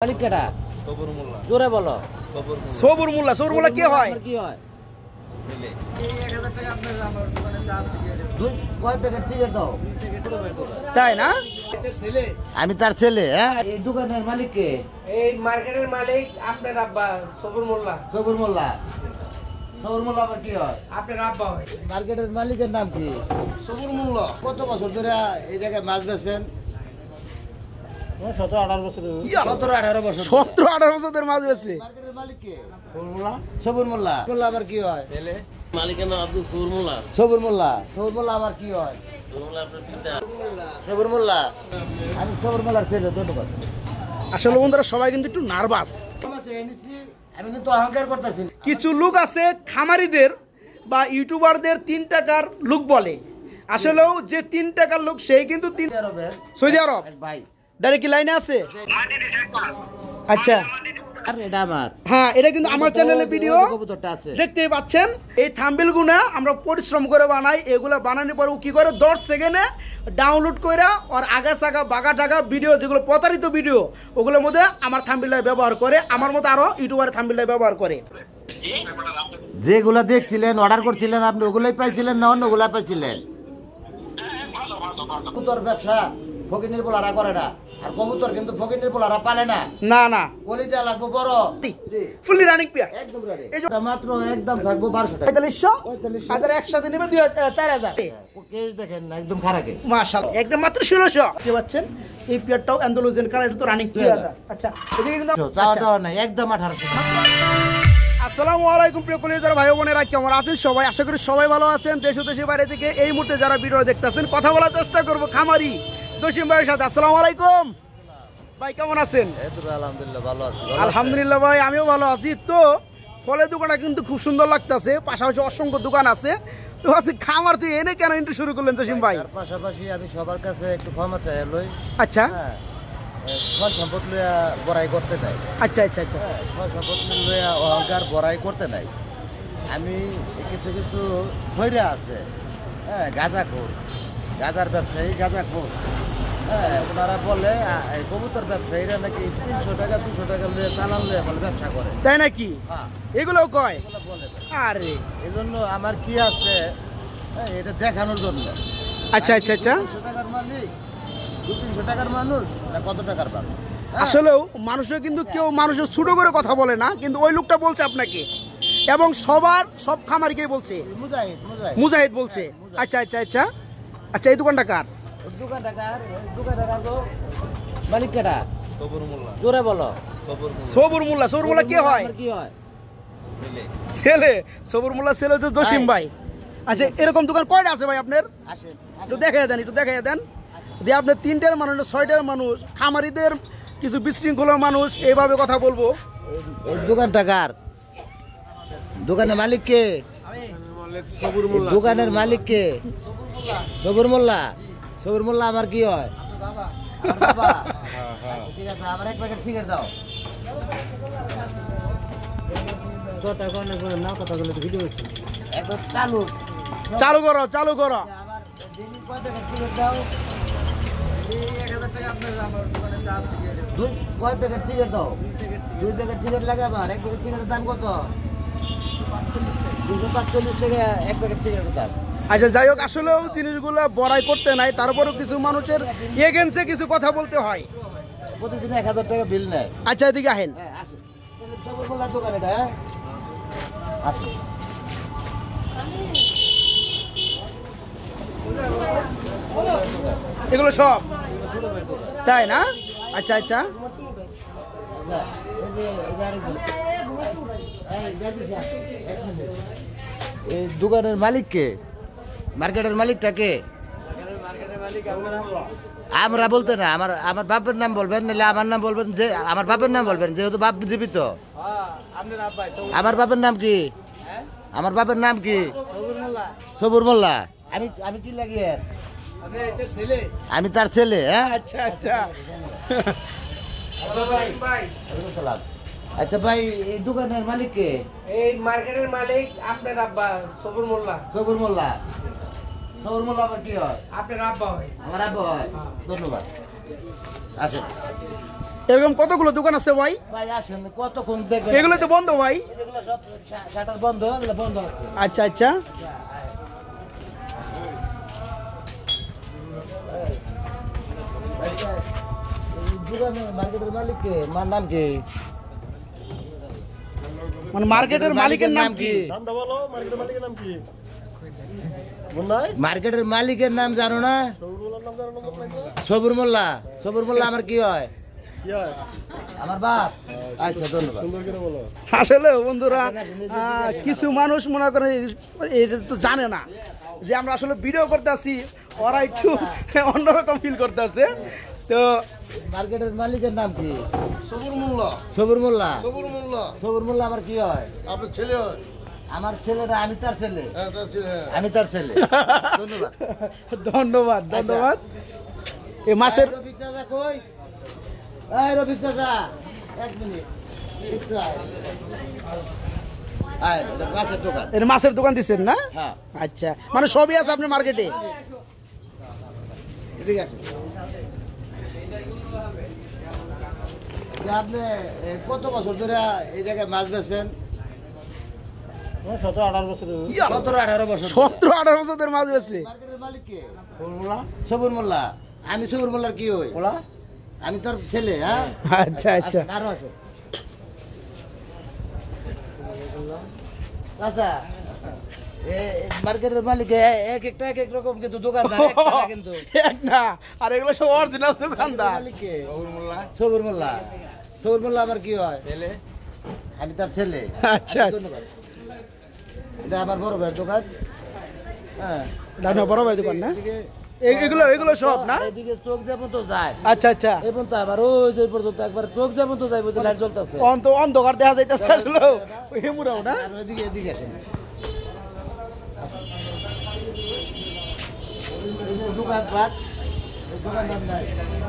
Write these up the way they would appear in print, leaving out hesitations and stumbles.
মালিক কেডা? সবুর মোল্লা। জোরে বলো। সবুর মোল্লা। সবুর মোল্লা কি হয়? কি হয়? ছেলে। এই 1000 টাকা আপনার আমার দোকানে চা সিগারেট। দুই কয় প্যাকেট সিগারেট দাও? তাই না? আমি তার ছেলে। হ্যাঁ, এই দোকানের মালিক কে? এই মার্কেটের মালিক আপনার আব্বা সবুর মোল্লা। সবুর মোল্লা। সবুর মোল্লা আবার কি হয়? আপনার আব্বা হয়। মার্কেটের মালিকের নাম কি? সবুর মোল্লা। কত বছর ধরে এই জায়গায় মাছ বেচেন? 17-18 বছর। 17-18 বছর। 17-18 বছর ধরে মাছ বেচে। মার্কেটের মালিক কে? সবুর মোল্লা। মোল্লা আবার কি হয়? ছেলে। মালিকের নাম আব্দুল সবুর মোল্লা। সবুর মোল্লা। সবুর মোল্লা আবার কি হয়? সবুর মোল্লা আপনার পিতা। সবুর মোল্লা। আমি সবুর মোল্লার ছেলে। ধন্যবাদ। আসলে বন্ধুরা সবাই কিন্তু একটু নার্ভাস। আমি কিন্তু অহংকার করতেছি। কিছু লোক আছে খামারিদের বা ইউটিউবারদের 3 টাকার লোক বলে। আসলেও যে 3 টাকার লোক সেই কিন্তু সৌদি আরব এক ভাই ডাইরেক্ট লাইনে আছে। আচ্ছা, আর এটা আমার। হ্যাঁ, এটা কিন্তু আমার চ্যানেলে ভিডিও কবুতরটা আছে। দেখতেই পাচ্ছেন। এই থাম্বনেল গুনা আমরা পরিশ্রম করে বানাই। এগুলা বানানোর পর ও কি করে 10 সেকেন্ডে ডাউনলোড করে আর আগা সাগা বাগা টাগা ভিডিও যেগুলো প্রতারিত ভিডিও ওগুলোর মধ্যে আমার থাম্বনেলটা ব্যবহার করে। আমার মতো আরো ইউটিউবার থাম্বনেলটা ব্যবহার করে। যেগুলা দেখছিলেন অর্ডার করছিলেন আপনি ওগুলাই পাইছিলেন না অন্যগুলা পাইছিলেন? কবুতর ব্যবসা ফকিনের পোলারা করে না, আর কবুতর কিন্তু ফকিনের পোলারা পালে না। না না, কলিজা লাগবো বড়। ফুললি রানিং পেয়ার একদম রেডি। এটা মাত্র একদম থাকবো 1200 টাকা। 4500 হাজার একসাথে নেবে 4000। কেস দেখেন না একদম খারাপে। মাশাআল্লাহ, একদম মাত্র 1600 কি পাচ্ছেন। এই পেয়ারটাও অ্যান্ডালুজিয়ান কালার, এটা তো রানিং 2000। আচ্ছা, এদিকে কিন্তু চাওয়াটাও নাই, একদম 1800 টাকা। আসসালামু আলাইকুম প্রিয় কলিজার ভাই বোনেরা, কেমন আছেন সবাই? আশা করি সবাই ভালো আছেন। দেশ ও দেশের বাইরে থেকে এই মুহূর্তে যারা ভিডিও দেখতেছেন কথা বলার চেষ্টা করব খামারি জসিম ভাইয়ের সাথে। আসসালামু আলাইকুম ভাই, কেমন আছেন? এই তো আলহামদুলিল্লাহ ভালো আছি। আলহামদুলিল্লাহ ভাই, আমিও ভালো আছি। তো ফলের দোকানটা কিন্তু খুব সুন্দর লাগতেছে, পাশাপাশি অসংখ্য দোকান আছে। তো আজকে খামার তুই এনে কেন ইন্টু শুরু করলেন জসিম ভাই? তার পাশাপাশি আমি সবার কাছে একটু ক্ষমা চাই লই। আচ্ছা সব সম্পদ লইয়া বড়াই করতে নাই। আচ্ছা আচ্ছা আচ্ছা, সব সম্পদ লইয়া অহংকার বড়াই করতে নাই। আমি কিছু কিছু ধৈর্য আছে, হ্যাঁ, গাঁজাখোর, গাঁজার ব্যবসায়ী গাঁজাখোর। হ্যাঁ, ওনারা বলে এই কবুতর ব্যবসায়ীরা নাকি 300 টাকা 200 টাকা লইয়া চালান লইয়া বলে ব্যবসা করে। তাই নাকি? হ্যাঁ, এগুলোও কয়? এগুলো বলে। আরে এই জন্য আমার কি আছে, হ্যাঁ, এটা দেখানোর জন্য। আচ্ছা আচ্ছা আচ্ছা, 300 টাকার মালিক, 200-300 টাকার মানুষ না কত টাকার মানুষ। আসলেও মানুষের কিন্তু কেউ মানুষের ছোট করে কথা বলে না, কিন্তু ওই লোকটা বলছে আপনাকে এবং সব খামারিকেই বলছে। মুজাহিদ মুজাহিদ বলছে। আচ্ছা আচ্ছা আচ্ছা আচ্ছা, এই দোকানটা কার? মালিক কেডা? সবুর মোল্লা। জোরে বলো। সবুর মোল্লা। সবুর মোল্লা। সবুর মোল্লা কি হয়? কি হয়? ছেলে। ছেলে। সবুর মোল্লা ছেলে হচ্ছে জসিম ভাই। আচ্ছা, এরকম দোকান কয়টা আছে ভাই আপনার? আসেন একটু দেখাই দেন, একটু দেখাই দেন। দিয়ে আপনার 3টার মানুষ 6টার মানুষ খামারিদের কিছু বিশৃঙ্খলা মানুষ এইভাবে কথা বলবো। এই দোকানটা কার? দোকানের মালিক কে? সবুর এই দোকানের মালিক কে? সবুর মোল্লা। সবুর মোল্লা আমার কি হয়? আমার বাবা। আচ্ছা, ঠিক আছে, আমার এক প্যাকেট সিগারেট দাও। একদম চালু চালু করো, চালু করো। আমার ডেইলি কয় প্যাকেট সিগারেট দাও? এই 1000 টাকা আপনার আমার দোকানে চা সিগারেট। দুই কয় প্যাকেট সিগারেট দাও? 2 প্যাকেট সিগারেট লাগে আমার। এক প্যাকেট সিগারেটের দাম কত? 245 টাকা এক প্যাকেট সিগারেটের দাম। আচ্ছা, যাই হোক, আসলেও জিনিসগুলো বড়াই করতে নাই, তারপরেও কিছু মানুষের এগেন্সে কিছু কথা বলতে হয়। প্রতিদিন 1000 টাকা বিল নেয়। আচ্ছা, এদিকে আহেন। হ্যাঁ, আসুন। সবুর মোল্লার দোকান এটা, হ্যাঁ? আসুন। এগুলো সব ছোট ভাইয়ের দোকান। তাই না? আচ্ছা আচ্ছা, আচ্ছা, এই যে আরেকজন। এই দেখিস, এক মিনিট। এই দোকানের মালিক কে? মার্কেটের মালিকটা কে? আমরা বলতে না, আমার বাপের নাম বলবেন, নাহলে আমার নাম বলবেন। যে আমার বাপের নাম বলবেন, যেহেতু বাপ জীবিত। আমার বাপের নাম কি? আমার বাপের নাম কি? সবুর মোল্লা। আমি কি লাগি এর? আমি তার ছেলে। হ্যাঁ, আচ্ছা আচ্ছা। ভাই, আচ্ছা ভাই, এই দোকানের মালিক কে? এই মার্কেটের মালিক আপনার আব্বা সবুর মোল্লা। সবুর মোল্লা। সবুর মোল্লা আবার কি হয়? আপনার আব্বা হয়। আমার আব্বা হয়। ধন্যবাদ। আসেন। এরকম কতগুলো দোকান আছে ভাই? ভাই আসেন কতক্ষণ দেখবেন? এগুলো তো বন্ধ ভাই। এগুলো সব শাটার বন্ধ, এগুলো বন্ধ আছে। আচ্ছা আচ্ছা। মার্কেটের মালিক কে? নাম কি? মানে মার্কেটের মালিকের নাম কি? মার্কেটের মালিকের নাম জানো না? সবুর মোল্লা। সবুর মোল্লা আমার কি হয়? আমার বাপ। আচ্ছা ধন্যবাদ। আসলে বন্ধুরা কিছু মানুষ মনে করে এটা তো জানে না যে আমরা আসলে ভিডিও করতে আসি, ওরা একটু অন্যরকম ফিল করতে আছে। তো মার্কেটের মালিকের নাম কি? সবুর মোল্লা। সবুর মোল্লা। সবুর মোল্লা সবুর মোল্লা আমার কি হয়? আপনার ছেলে হয়? আমার ছেলেটা, আমি তার ছেলে। হ্যাঁ তার ছেলে। আমি তার ছেলে। ধন্যবাদ। ধন্যবাদ ধন্যবাদ। এই মাছের রফিক চাচা কই? এই রফিক চাচা, এক মিনিট একটু আয়। আয়, এটা মাছের দোকান। এর মাছের দোকান দিচ্ছেন না? হ্যাঁ। আচ্ছা, মানে সবই আছে আপনার মার্কেটে? এদিকে আসেন। যে আপনি কত বছর ধরে এই জায়গায় মাছ বেচেন? 17-18 বছর। 17-18 বছর। 17-18 বছর ধরে মাছ বেচে। মার্কেটের মালিক কে? মোল্লা সবুর মোল্লা। আমি সবুর মোল্লার কি হই? মোল্লা আমি তার ছেলে। হ্যাঁ আচ্ছা আচ্ছা। আসেন, আরো আসো। আচ্ছা, মার্কেটের মালিক এক একটা এক এক রকম, কিন্তু দোকানদার একটা না কিন্তু। এক না, আর এগুলো সব অরিজিনাল দোকানদার। মালিক কে? সবুর মোল্লা সবুর মোল্লা। সবুর মোল্লা আমার কি হয়? ছেলে। আমি তার ছেলে। আচ্ছা, আচ্ছা। ধন্যবাদ। এটা আমার বড় ভাইয়ের দোকান। হ্যাঁ, দাদা বড় ভাই দোকান না? এদিকে- এগুলো এগুলো সব না? আর এদিকে চোখ যেমন তো যায়, আচ্ছা আচ্ছা। এবং তো আবার ওই যে পর্যন্ত একবার চোখ যেমন তো যায়, বুঝতে লাইট জ্বলতেছে। অন্ধকার দেখা যাইতেছে আসলে হেমুরাও না? আর এদিকে এদিকে আসেন। এই যে দোকানপাট, এই দোকানদার নাই।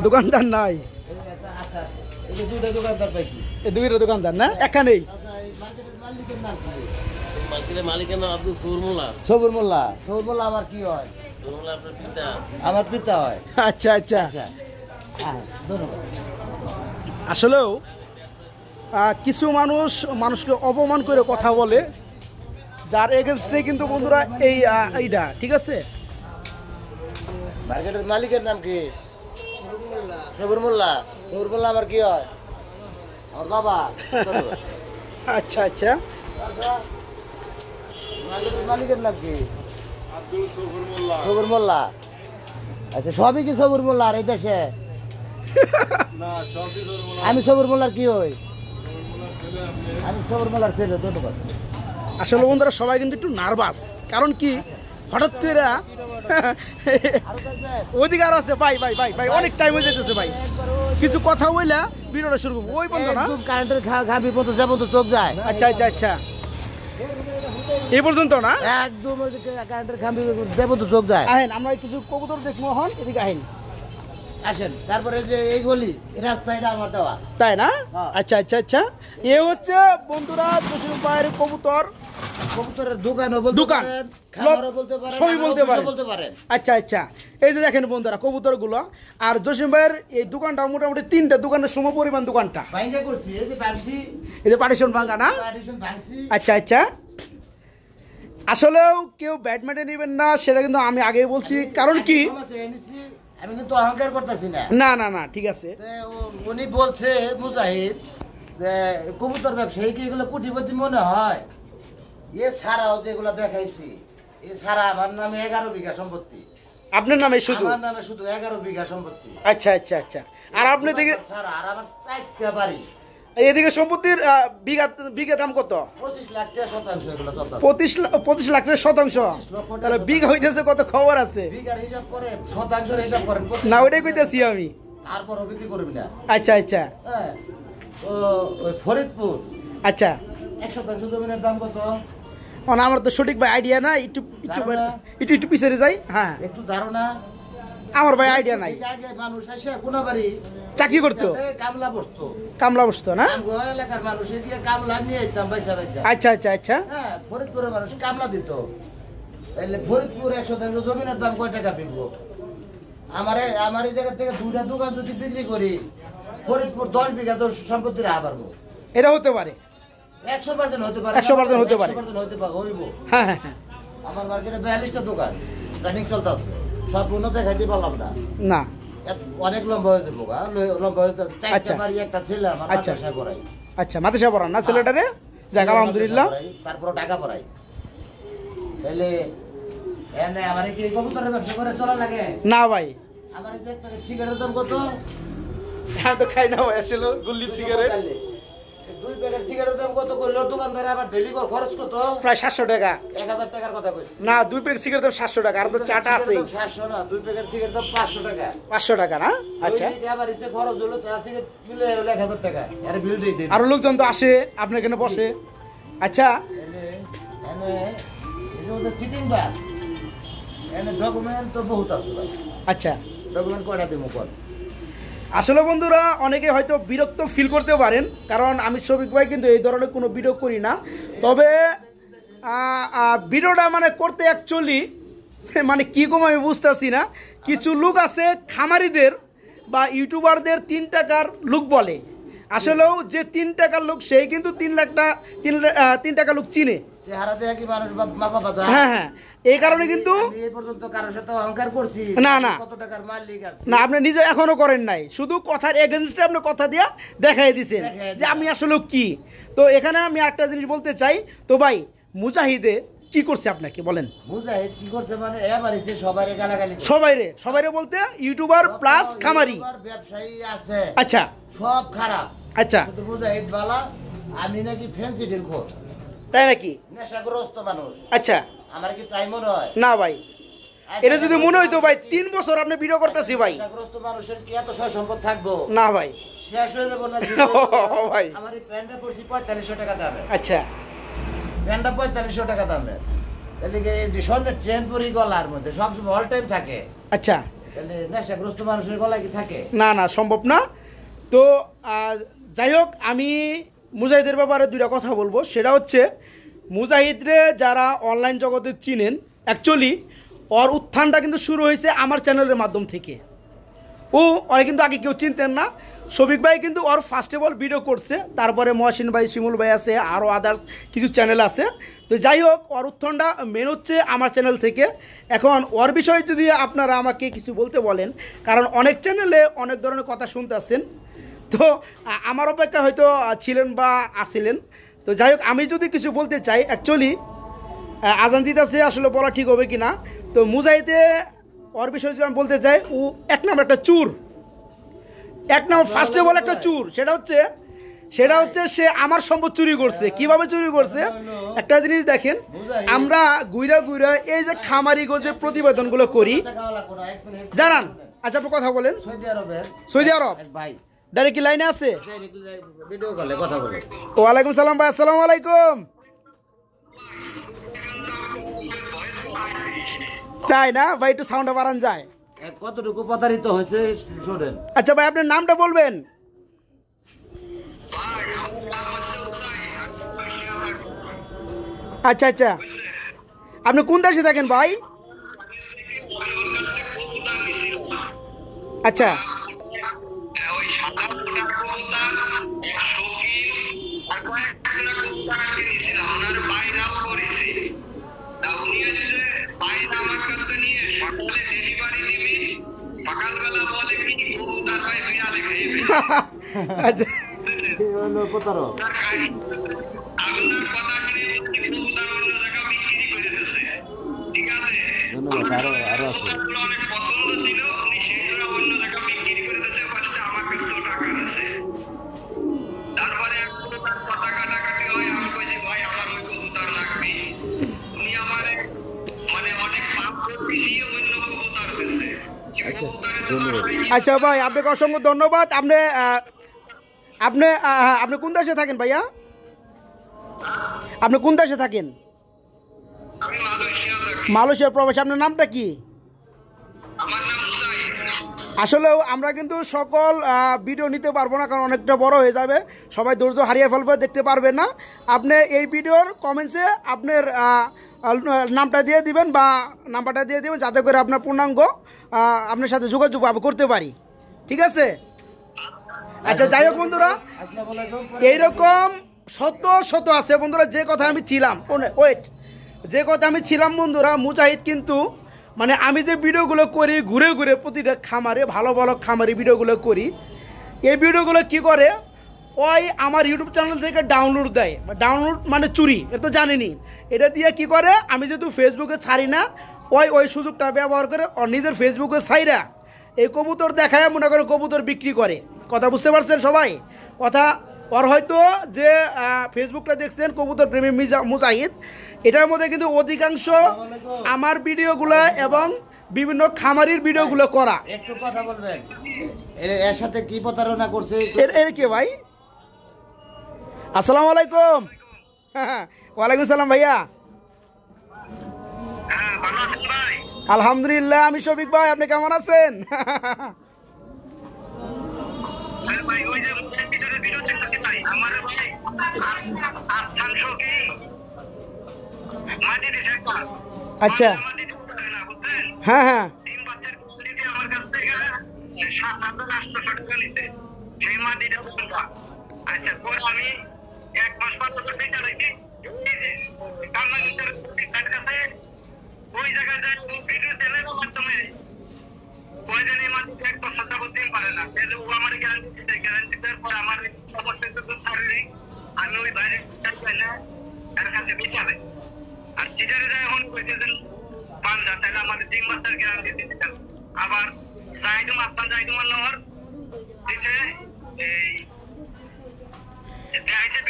দোকানদার নাই। এই একটা আচার, এই যে দুইটা দোকানদার পাইছি। এই দুইটা দোকানদার না? এখানেই? আচ্ছা, এই মার্কেটের মালিকের নাম কি? মার্কেটের মালিকের নাম আব্দুল সবুর মোল্লা। সবুর মোল্লা। সবুর মোল্লা আমার কি হয়? সবুর মোল্লা আপনার পিতা। আমার পিতা হয়। আচ্ছা আচ্ছা। আচ্ছা, ধন্যবাদ। আসলেও কিছু মানুষ মানুষকে অপমান করে কথা বলে, যার এগেনস্টে কিন্তু বন্ধুরা এইটা ঠিক আছে। মার্কেটের মালিকের নাম কি? সবুর মোল্লা। সবুর মোল্লা আমার কি হয়? আমার বাবা। ধন্যবাদ। আচ্ছা আচ্ছা। আচ্ছা, মার্কেটের মালিকের নাম কি? আব্দুল সবুর মোল্লা। সবুর মোল্লা। আচ্ছা, সবই কি সবুর মোল্লা আর এই দেশে? না সবই সবুর মোল্লা। আমি সবুর মোল্লার কি হই? আমি সবুর মোল্লার ছেলে। ধন্যবাদ। আসলে বন্ধুরা সবাই কিন্তু একটু নার্ভাস, কারণ কি হঠাৎ করে আরো দেখবেন? ওইদিকে আরো আছে ভাই ভাই ভাই ভাই, অনেক টাইম হয়ে যেতেছে ভাই, কিছু কথা বইলা ভিডিওটা শুরু করবো। ওই বন্ধু না? একদম কারেন্টের ঘাবি পর্যন্ত যেমন তো চোখ যায়। আচ্ছা আচ্ছা আচ্ছা, এই পর্যন্ত না? একদম ওই যে কারেন্টের ঘাবি যেমন তো চোখ যায়। আহেন আমরা কিছু কবুতর দেখবো হন, এদিকে আহেন। আসেন, তারপরে যে এই গলি, এই রাস্তা, এটা আমার দেওয়া। তাই না? হ্যাঁ। আচ্ছা আচ্ছা আচ্ছা। এ হচ্ছে বন্ধুরা জসিম ভাইয়ের কবুতর কবুতরের দোকানও বলতে দোকান। পারেন, খামারও বলতে পারেন, সবই আর বলতে অফিসও পারেন। বলতে পারেন। আচ্ছা আচ্ছা। এই যে দেখেন বন্ধুরা কবুতরগুলো, আর জসিম ভাইয়ের এই দোকানটা মোটামুটি 3টা দোকানের সম পরিমাণ দোকানটা। ভাঙ্গা করছি, এই যে ভাঙছি, এই যে পার্টিশন ভাঙা না? পার্টিশন ভাঙছি। আচ্ছা আচ্ছা। আসলেও কেউ ব্যাডমিন্টন নেবেন না, সেটা কিন্তু আমি আগেই বলছি, কারণ কি ক্ষমা চেয়ে নিছি, আমি কিন্তু অহংকার করতেছি না। না না না ঠিক আছে। তে উনি বলছে মুজাহিদ যে কবুতর ব্যবসায়ী কি এগুলো কোটিপতি মনে হয়? এ ছাড়াও যেগুলো দেখাইছি, এ ছাড়া আমার নামে 11 বিঘা সম্পত্তি। আপনার নামে শুধু? আমার নামে শুধু 11 বিঘা সম্পত্তি। আচ্ছা আচ্ছা আচ্ছা। আর আপনি দিকে ছাড়া আর আমার 4টা বাড়ি। এদিকে সম্পত্তির বিঘা বিঘা দাম কত? 25 লাখ টাকা শতাংশ এগুলো চলতেছে। 25 লাখ টাকা শতাংশ। তাহলে বিঘা হইতেছে কত? খবর আছে? বিঘার হিসাব করে শতাংশের হিসাব করেন। না ওইটাই কইতেছি আমি। তারপরও বিক্রি করবি না। আচ্ছা আচ্ছা হ্যাঁ, তো ওই ফরিদপুর আচ্ছা। 1 শতাংশ জমিনের দাম কত? মানে আমার তো সঠিক ভাই আইডিয়া নাই, একটু একটু ধারণা? একটু একটু পিছনে যাই। হ্যাঁ, একটু ধারণা। আমার ভাই আইডিয়া নাই। এর আগে মানুষ এসে কোনাবাড়ি চাকরি করতো, কামলা বসতো। কামলা বসতো না? আমগো এলাকার মানুষ গিয়ে কামলা নিয়ে যেতাম বাইচা বাইচা। আচ্ছা আচ্ছা আচ্ছা। হ্যাঁ, ফরিদপুরের মানুষ কামলা দিত। তাহলে ফরিদপুর 1 শতাংশ জমিনের দাম কয় টাকা বিকবো? আমার এই জায়গা থেকে 2টা দোকান যদি বিক্রি করি, ফরিদপুর 10 বিঘা তো সম্পত্তি রাখা পারবো। এটা হতে পারে 100% হতে পারে, 100% হতে পারে। 100% হতে পারে, হইব। হ্যাঁ হ্যাঁ হ্যাঁ আমার মার্কেটে 42টা দোকান রানিং চলতেছে, সব উন্নত দেখাইতে পারলাম না। না অনেক লম্বা হয়ে যাবো, লম্বা হয়ে যাচ্ছে। আচ্ছা। 4টা বাড়ি, একটা ছেলে আমার আচ্ছা। মাদ্রাসায় পড়াই। আচ্ছা মাদ্রাসা পড়ান না ছেলেটারে? যাক আলহামদুলিল্লাহ। তারপর টাকা পড়াই। তাহলে এনে আমার কি এই কবুতরের ব্যবসা করে চলা লাগে? না ভাই আমার এই যে একটা সিগারেটের দাম কত? আমি তো খাই না ভাই আসলে গুল্লি সিগারেট। 2 প্যাকেট সিগারেটের দাম কত কইলো দোকানদার? আবার ডেলি খরচ কত? প্রায় 700 টাকা। 1000 টাকার কথা কইছি না 2 প্যাকেট সিগারেট দাম 700 টাকা, আর তো চাটা আছে 700 না, 2 প্যাকেট সিগারেট দাম 500 টাকা। 500 টাকা না? আচ্ছা আবার এসে খরচ হলো চা সিগারেট মিলে হলো 1000 টাকা। আরে বিল দিই দিন। আরো লোকজন তো আসে আপনার এখানে বসে। আচ্ছা এনে এনে এই যে ওদের চিটিং বাস, এনে ডকুমেন্ট তো বহুত আছে ভাই। আচ্ছা ডকুমেন্ট কয়টা দেবো কোন? আসলে বন্ধুরা অনেকে হয়তো বিরক্ত ফিল করতে পারেন, কারণ আমি শফিক ভাই কিন্তু এই ধরনের কোনো ভিডিও করি না। তবে ভিডিওটা মানে করতে অ্যাকচুয়ালি মানে কী কম আমি বুঝতেছি না। কিছু লোক আছে খামারিদের বা ইউটিউবারদের 3 টাকার লোক বলে, আসলেও যে 3 টাকার লোক সেই কিন্তু 3 টাকা লোক চিনে। চেহারা দেখে কি মানুষ মাপা পাতা? হ্যাঁ হ্যাঁ এই কারণে কিন্তু আমি এই পর্যন্ত কারোর সাথে অহংকার করছি না, না। কত টাকার মালিক আছে না আপনি নিজে এখনো করেন নাই, শুধু কথার এগেনস্টে আপনি কথা দিয়া দেখাই দিছেন যে আমি আসলে কি। তো এখানে আমি একটা জিনিস বলতে চাই, তো ভাই মুজাহিদে কি করছে আপনাকে বলেন? মুজাহিদ কি করতে মানে এবার এসে সবারই গালাগালি করে। সবাইরে বলতে ইউটিউবার প্লাস খামারি ইউটিউবার, ব্যবসায়ী আছে আচ্ছা সব খারাপ। আচ্ছা শুধু মুজাহিদ বালা, আমি নাকি ফ্যান্সি ডিল খোর, তাই নাকি? নেশাগ্রস্ত মানুষ। আচ্ছা আমার কি তাই মনে হয়? না ভাই এটা যদি মনে হইতো ভাই 3 বছর আপনি ভিডিও করতেছি ভাই। নেশাগ্রস্ত মানুষের কি এত সয় সম্পদ থাকবো? না ভাই শেষ হয়ে যাবো না ভাই। আমার এই প্যান্টটা পড়ছি 4500 টাকা দামে। আচ্ছা প্যান্টটা 4500 টাকা দামে। তাহলে কি এই যে স্বর্ণের চেন পরি গলার মধ্যে সবসময় অল টাইম থাকে, আচ্ছা তাহলে নেশাগ্রস্ত মানুষের গলায় কি থাকে? না না সম্ভব না। তো যাই হোক আমি মুজাহিদের ব্যাপারে 2টা কথা বলবো। সেটা হচ্ছে মুজাহিদরে যারা অনলাইন জগতে চিনেন, অ্যাকচুয়ালি ওর উত্থানটা কিন্তু শুরু হয়েছে আমার চ্যানেলের মাধ্যম থেকে। ওরা কিন্তু আগে কেউ চিনতেন না। শফিক ভাই কিন্তু ওর ফার্স্ট অফ অল ভিডিও করছে, তারপরে মহসিন ভাই, শিমুল ভাই আছে, আরও আদার্স কিছু চ্যানেল আছে। তো যাই হোক ওর উত্থানটা মেন হচ্ছে আমার চ্যানেল থেকে। এখন ওর বিষয়ে যদি আপনারা আমাকে কিছু বলতে বলেন, কারণ অনেক চ্যানেলে অনেক ধরনের কথা শুনতে আসছেন, তো আমার অপেক্ষা হয়তো ছিলেন বা আসিলেন। তো যাই হোক আমি যদি কিছু বলতে চাই, অ্যাকচুয়ালি আজান দিতেছে, আসলে বলা ঠিক হবে কি না। তো মুজাহিদে ওর বিষয়ে যদি আমি বলতে চাই, ও এক নাম্বার একটা চুর, এক নাম্বার ফার্স্ট অফ অল একটা চুর। সেটা হচ্ছে সে আমার সম্পদ চুরি করছে। কিভাবে চুরি করছে একটা জিনিস দেখেন, আমরা গুইরা এই যে খামারি গোজে প্রতিবেদনগুলো করি জানান। আচ্ছা আপনি কথা বলেন। সৌদি আরব এক ভাই ডাইরেক্ট কি লাইনে আছে? ভিডিও কলে কথা বলে। ওয়ালাইকুম সালাম ভাই, আসসালামু আলাইকুম। তাই না ভাই, একটু সাউন্ডটা বাড়ান যায়। কতটুকু প্রতারিত হয়েছে শোনেন। আচ্ছা ভাই আপনার নামটা বলবেন? আচ্ছা আচ্ছা আপনি কোন দেশে থাকেন ভাই? আচ্ছা আচ্ছা প্রতারক ধন্যবাদ। আরো আছে আচ্ছা ভাই আপনাকে অসংখ্য ধন্যবাদ। আপনি আপনি আপনি কোন দেশে থাকেন ভাইয়া? আপনি কোন দেশে থাকেন? মালয়েশিয়ার প্রবাসী। আপনার নামটা কি? আসলেও আমরা কিন্তু সকল ভিডিও নিতে পারবো না, কারণ অনেকটা বড় হয়ে যাবে, সবাই ধৈর্য হারিয়ে ফেলবে, দেখতে পারবেন না। আপনি এই ভিডিওর কমেন্টসে আপনার নামটা দিয়ে দিবেন বা নাম্বারটা দিয়ে দিবেন, যাতে করে আপনার পূর্ণাঙ্গ আপনার সাথে যোগাযোগ করতে পারি। ঠিক আছে? আচ্ছা যাই হোক বন্ধুরা, আসসালামু আলাইকুম। এইরকম শত শত আছে বন্ধুরা। যে কথা আমি ছিলাম, ওয়েট, যে কথা আমি ছিলাম বন্ধুরা, মুজাহিদ কিন্তু মানে আমি যে ভিডিওগুলো করি ঘুরে ঘুরে প্রতিটা খামারে, ভালো ভালো খামারে ভিডিওগুলো করি, এই ভিডিওগুলো কি করে ওই আমার ইউটিউব চ্যানেল থেকে ডাউনলোড দেয়। ডাউনলোড মানে চুরি, এটা তো জানিনি। এটা দিয়ে কি করে, আমি যেহেতু ফেসবুকে ছাড়ি না, ওই সুযোগটা ব্যবহার করে ওর নিজের ফেসবুকে ছাইরা এই কবুতর দেখায় মনে করে কবুতর বিক্রি করে। কথা বুঝতে পারছেন সবাই? কথা ওর হয়তো যে ফেসবুকটা দেখছেন কবুতর প্রেমী মুজাহিদ, এটার মধ্যে কিন্তু অধিকাংশ আমার ভিডিওগুলো এবং বিভিন্ন খামারির ভিডিওগুলো করা। একটু কথা বলবেন, এর সাথে কি প্রতারণা করছে? এর কে ভাই? আসসালামু আলাইকুম। ওয়ালাইকুম সালাম ভাইয়া। আলহামদুলিল্লাহ, আমি শফিক ভাই, আপনি কেমন আছেন? আচ্ছা, হ্যাঁ হ্যাঁ,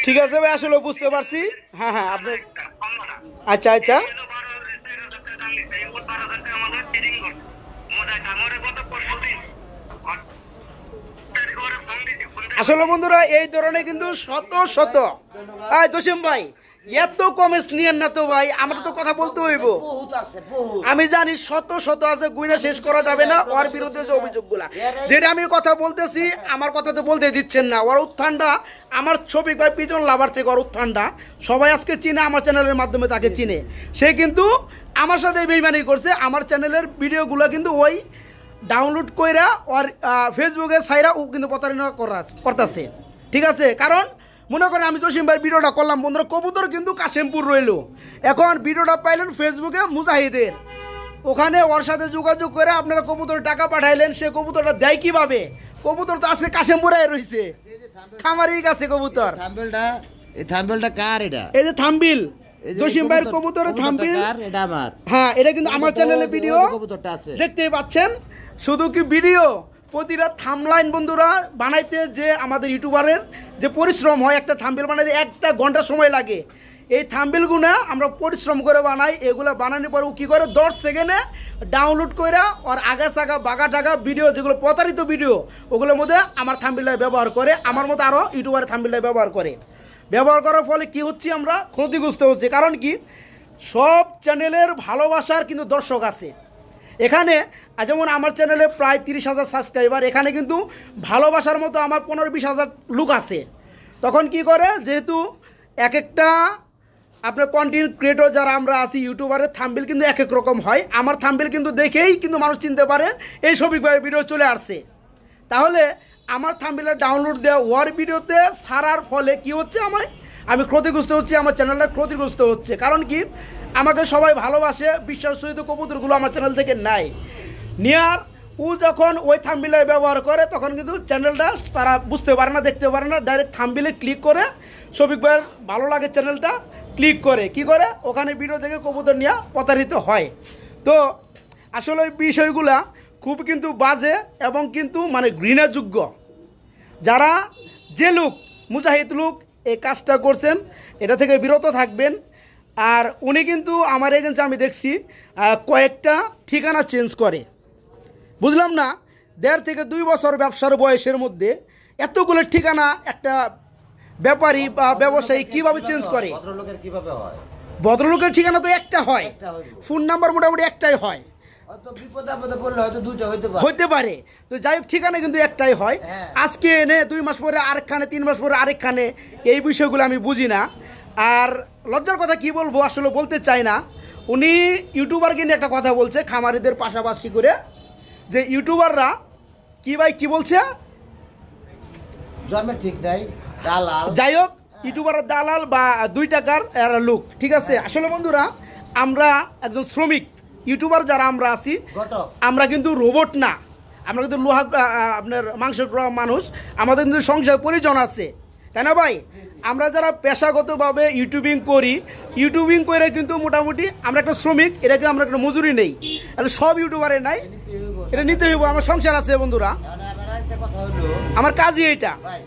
ঠিক আছে ভাই, আসলে বুঝতে পারছি। হ্যাঁ হ্যাঁ, আপনি আচ্ছা আচ্ছা। আসলে বন্ধুরা এই ধরনের কিন্তু শত শত, জসিম ভাই এত কমেন্টস নিয়েন না তো ভাই, আমরা তো কথা বলতে হইব। বহুত আছে, বহুত। আমি জানি শত শত আছে, গুইনা শেষ করা যাবে না। ওর বিরুদ্ধে যে অভিযোগগুলা, যেটা আমি কথা বলতেছি, আমার কথা তো বলতে দিচ্ছেন না। ওর উত্থানটা আমার শফিক ভাই পিজন লাভার থেকে, ওর উত্থানটা সবাই আজকে চিনে, আমার চ্যানেলের মাধ্যমে তাকে চিনে। সে কিন্তু আমার সাথে বেইমানি করছে। আমার চ্যানেলের ভিডিওগুলো কিন্তু ওই ডাউনলোড কইরা ওর ফেসবুকে ছাইরা ও কিন্তু প্রতারণা করতেছে। ঠিক আছে, কারণ মনে করেন আমি জসিম ভাই ভিডিওটা করলাম বন্ধুরা, কবুতর কিন্তু কাশেমপুর রইল। এখন ভিডিওটা পাইলেন ফেসবুকে মুজাহিদের, ওখানে ওর সাথে যোগাযোগ করে আপনারা কবুতর টাকা পাঠাইলেন। সে কবুতরটা দেয় কিভাবে? কবুতর তো আজকে কাশেমপুরে রয়েছে, খামারির কাছে কবুতর। এই থাম্বেলটা কার? এটা এই যে থাম্বিল, জসিম ভাইয়ের কবুতরের থাম্বিল, এটা আমার। হ্যাঁ, এটা কিন্তু আমার চ্যানেলে ভিডিও কবুতরটা আছে, দেখতেই পাচ্ছেন। শুধু কি ভিডিও, প্রতিটা থামলাইন বন্ধুরা বানাইতে যে আমাদের ইউটিউবারের যে পরিশ্রম হয়, একটা থাম্বেল বানাইতে 1 ঘন্টা সময় লাগে। এই থাম্বেলগুলো আমরা পরিশ্রম করে বানাই। এগুলো বানানোর পর কী করে 10 সেকেন্ডে ডাউনলোড করে ওর আগা সাগা বাগা টাগা ভিডিও, যেগুলো প্রতারিত ভিডিও, ওগুলোর মধ্যে আমার থাম্বেলটা ব্যবহার করে। আমার মতো আরও ইউটিউবারের থাম্বেলটা ব্যবহার করে। ব্যবহার করার ফলে কি হচ্ছে, আমরা ক্ষতিগ্রস্ত হচ্ছে। কারণ কি, সব চ্যানেলের ভালোবাসার কিন্তু দর্শক আছে এখানে। যেমন আমার চ্যানেলে প্রায় 30,000 সাবস্ক্রাইবার, এখানে কিন্তু ভালোবাসার মতো আমার 15-20,000 লোক আছে। তখন কি করে, যেহেতু এক একটা আপনার কন্টেন্ট ক্রিয়েটর যারা আমরা আছি ইউটিউবারের থাম্বেল কিন্তু এক এক রকম হয়। আমার থাম্বেল কিন্তু দেখেই কিন্তু মানুষ চিনতে পারে এই শফিক ভাইয়ের ভিডিও চলে আসছে। তাহলে আমার থাম্বেলের ডাউনলোড দেওয়া ওর ভিডিওতে ছাড়ার ফলে কি হচ্ছে, আমি ক্ষতিগ্রস্ত হচ্ছি, আমার চ্যানেলটা ক্ষতিগ্রস্ত হচ্ছে। কারণ কি, আমাকে সবাই ভালোবাসে, বিশ্বাস সহিত কবুতরগুলো আমার চ্যানেল থেকে নেয়। নেওয়ার ও যখন ওই থাম্বেলে ব্যবহার করে, তখন কিন্তু চ্যানেলটা তারা বুঝতে পারে না, দেখতে পারে না। ডাইরেক্ট থাম্বেলে ক্লিক করে শফিক ভাইয়ের ভালো লাগে চ্যানেলটা ক্লিক করে কি করে ওখানে ভিডিও দেখে কবুতর নিয়ে প্রতারিত হয়। তো আসলে ওই বিষয়গুলা খুব কিন্তু বাজে এবং কিন্তু মানে ঘৃণাযোগ্য। যারা যে লোক মুজাহিদ লোক এই কাজটা করছেন, এটা থেকে বিরত থাকবেন। আর উনি কিন্তু আমার এগেন্সে আমি দেখছি কয়েকটা ঠিকানা চেঞ্জ করে, বুঝলাম না, 1.5 থেকে 2 বছর ব্যবসার বয়সের মধ্যে এতগুলো ঠিকানা একটা ব্যাপারী বা ব্যবসায়ী কিভাবে চেঞ্জ করে? ভদ্রলোকের কিভাবে হয়? ভদ্রলোকের ঠিকানা তো একটা হয়, ফোন নাম্বার মোটামুটি একটাই হয়। হয়তো বিপদে আপদে পড়লে হয়তো 2টা হইতে পারে। তো যাই হোক, ঠিকানা কিন্তু একটাই হয়। আজকে এনে 2 মাস পরে আরেকখানে, 3 মাস পরে আরেকখানে, এই বিষয়গুলো আমি বুঝি না। আর লজ্জার কথা কি বলবো, আসলে বলতে চাই না। উনি ইউটিউবারকে নিয়ে একটা কথা বলছে খামারিদের পাশাপাশি করে, যে ইউটিউবাররা কি ভাই কি বলছে, জন্মের ঠিক নাই দালাল যাই হোক ইউটিউবারের দালাল বা 2 টাকার এরা লোক, ঠিক আছে। আসলে বন্ধুরা আমরা একজন শ্রমিক ইউটিউবার যারা আমরা আছি, ঘটক আমরা কিন্তু রোবট না, আমরা কিন্তু লোহা আপনার মাংস খাওয়া মানুষ, আমাদের কিন্তু সংসার পরিজন আছে, তাই না ভাই? আমরা যারা পেশাগতভাবে ইউটিউবিং করি, ইউটিউবিং করে কিন্তু মোটামুটি আমরা একটা শ্রমিক, এটাকে আমরা একটা মজুরি নেই, এটা সব ইউটিউবারের নাই, এটা নিতে হইব, আমার সংসার আছে বন্ধুরা, এখন আমার আরেকটা কথা হলো আমার কাজই এইটা। ভাই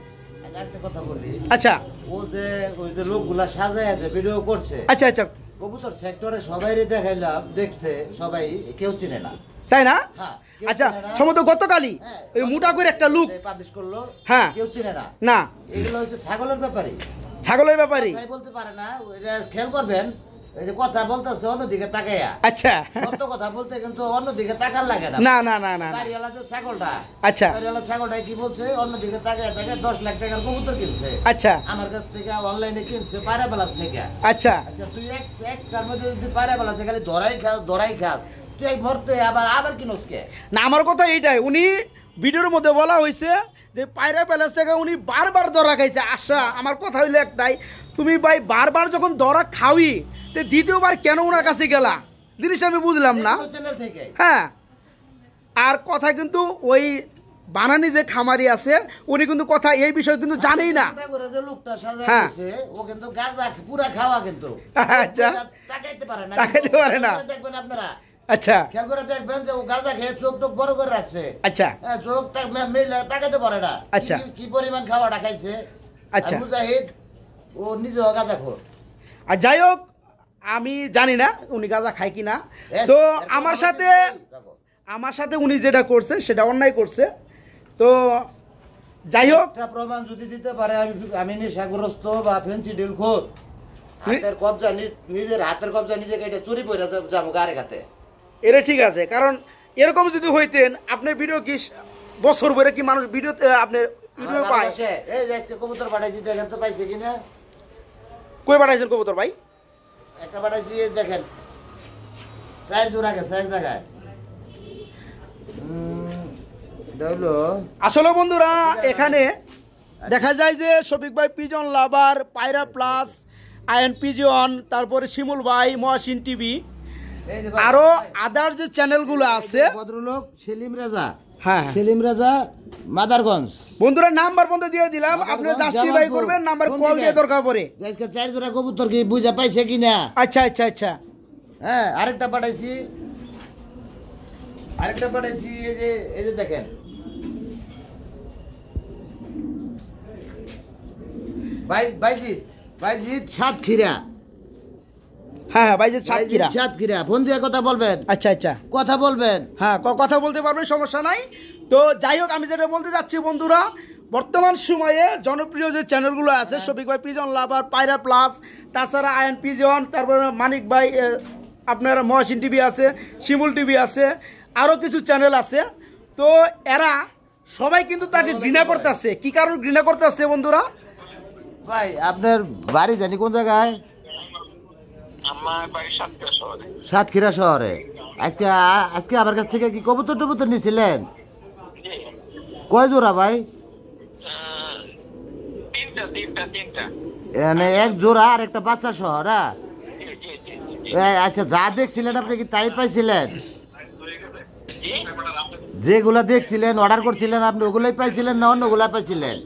আমি একটা কথা বলি, আচ্ছা ও যে ওই যে লোকগুলা সাজায় যে ভিডিও করছে, আচ্ছা আচ্ছা, কবুতর সেক্টরে সবাইরে দেখাইলাম, দেখছে সবাই, কেউ চিনে না, তাই না? হ্যাঁ আচ্ছা সম্ভবত গতকালই ওই মোটা করে একটা লুক পাবলিশ করলো, হ্যাঁ কেউ চিনে না, না এগুলো হচ্ছে ছাগলের ব্যাপারে, ছাগলের ব্যাপারে, তাই বলতে পারে না, ওইটা খেয়াল করবেন, এই যে কথা বলতেছে অন্যদিকে তাকাইয়া, আচ্ছা সত্য কথা বলতে কিন্তু অন্যদিকে তাকার লাগে না, না না না না না। দাঁড়িয়ালা যে ছাগলটা, আচ্ছা দাঁড়িয়ালা ছাগলটা কি বলছে, অন্যদিকে তাকায় তাকায় 10 লাখ টাকার কবুতর কিনছে, আচ্ছা আমার কাছ থেকে অনলাইনে কিনছে পায়রাবালাস থেকে। আচ্ছা আচ্ছা তুই একটার মধ্যে যদি পায়রাবালাসে খালি ধরাই খাস তুই এই মরতে আবার কিনোস কে? না আমার কথা এইটাই, উনি ভিডিওর মধ্যে বলা হয়েছে যে পায়রা প্যালেস থেকে উনি বারবার ধরা খাইছে। আশা আমার কথা হইলো একটাই, তুমি ভাই বারবার যখন ধরা খাওই তো দ্বিতীয়বার কেন ওনার কাছে গেলা, জিনিসটা আমি বুঝলাম না। চ্যানেল থেকে হ্যাঁ আর কথা কিন্তু ওই বানানি যে খামারি আছে উনি কিন্তু কথা এই বিষয়ে কিন্তু জানেই না। ওটা করে যে লোকটা সাজায় হ্যাঁ। দিয়েছে, ও কিন্তু গাঁজা পুরা খাওয়া কিন্তু আচ্ছা। তাকাইতে পারে না, তাকাইতে পারে না। দেখবেন আপনারা আচ্ছা খেয়াল করে দেখবেন যে ও গাঁজা খেয়ে চোখ টোক বড় করে রাখছে, আচ্ছা হ্যাঁ, চোখ মিলে তাকাইতে পারে না, আচ্ছা। কি পরিমাণ খাওয়াটা খাইছে। আচ্ছা। আর মুজাহিদ ও নিজেও গাঁজা খোর। আর যাই হোক আমি জানি না উনি গাঁজা খায় কি না, তো আমার সাথে উনি যেটা করছে সেটা অন্যায় করছে। তো যাই হোক একটা প্রমাণ যদি দিতে পারে আমি নেশাগ্রস্ত বা ফেন্সি ডিল খোর, হাতের কবজা নিজের হাতের কবজা নিজে কেটে চুরি পরে যাবো গাড়ি খাতে। এটা ঠিক আছে, কারণ এরকম যদি হইতেন আপনার ভিডিও কি বছর ভরে কি মানুষ ভিডিওতে আপনি ইউটিউবে পায়? এই যে আজকে কবুতর পাঠাইছি, দেখেন তো পাইছে কিনা। কই পাঠাইছেন কবুতর ভাই? একটা পাঠাইছি, এই দেখেন 4 জোড়া গেছে এক জায়গায়। এটা হলো আসলে বন্ধুরা এখানে দেখা যায় যে শফিক ভাই পিজন লাভার, পায়রা প্লাস, আয়ন পিজন, তারপরে শিমুল ভাই, মহাসিন টিভি, এই যে ভাই, আরো আদার যে চ্যানেলগুলো আছে। ভদ্রলোক সেলিম রাজা, হ্যাঁ সেলিম রাজা মাদারগঞ্জ। বন্ধুরা নাম্বার বন্ধ দিয়ে দিলাম, আপনি জাস্টিফাই করবেন, নাম্বার কল দিয়ে দরকার পড়ে। আজকে 4 জোড়া কবুতর কি বুঝা পাইছে কিনা। আচ্ছা আচ্ছা আচ্ছা হ্যাঁ আরেকটা পাঠাইছি, এই যে দেখেন বাইজিৎ সাতক্ষীরা। হ্যাঁ হ্যাঁ ভাই যে সাতক্ষীরা। সাতক্ষীরা ফোন দিয়ে কথা বলবেন, আচ্ছা আচ্ছা কথা বলবেন। হ্যাঁ কথা বলতে পারবেন, সমস্যা নাই। তো যাই হোক আমি যেটা বলতে যাচ্ছি বন্ধুরা, বর্তমান সময়ে জনপ্রিয় যে চ্যানেলগুলো আছে শফিক ভাই পিজন লাভার, পায়রা প্লাস, তাছাড়া আয়ন পিজন, তারপরে মানিক ভাই আপনার মহাসিন টিভি আছে, শিমুল টিভি আছে, আরও কিছু চ্যানেল আছে। তো এরা সবাই কিন্তু তাকে ঘৃণা করতেছে। কি কারণ ঘৃণা করতেছে বন্ধুরা? ভাই আপনার বাড়ি জানি কোন জায়গায়? আমার বাড়ি সাতক্ষীরা শহরে। আজকে আমার কাছ থেকে কি কবুতর টবুতর নিয়েছিলেন? কয় জোড়া ভাই? তিনটা। মানে এক জোড়া আর একটা বাচ্চা সহ না? আচ্ছা যা দেখছিলেন আপনি কি তাই পাইছিলেন? যেগুলা দেখছিলেন অর্ডার করছিলেন আপনি ওগুলাই পাইছিলেন না অন্যগুলা পাইছিলেন?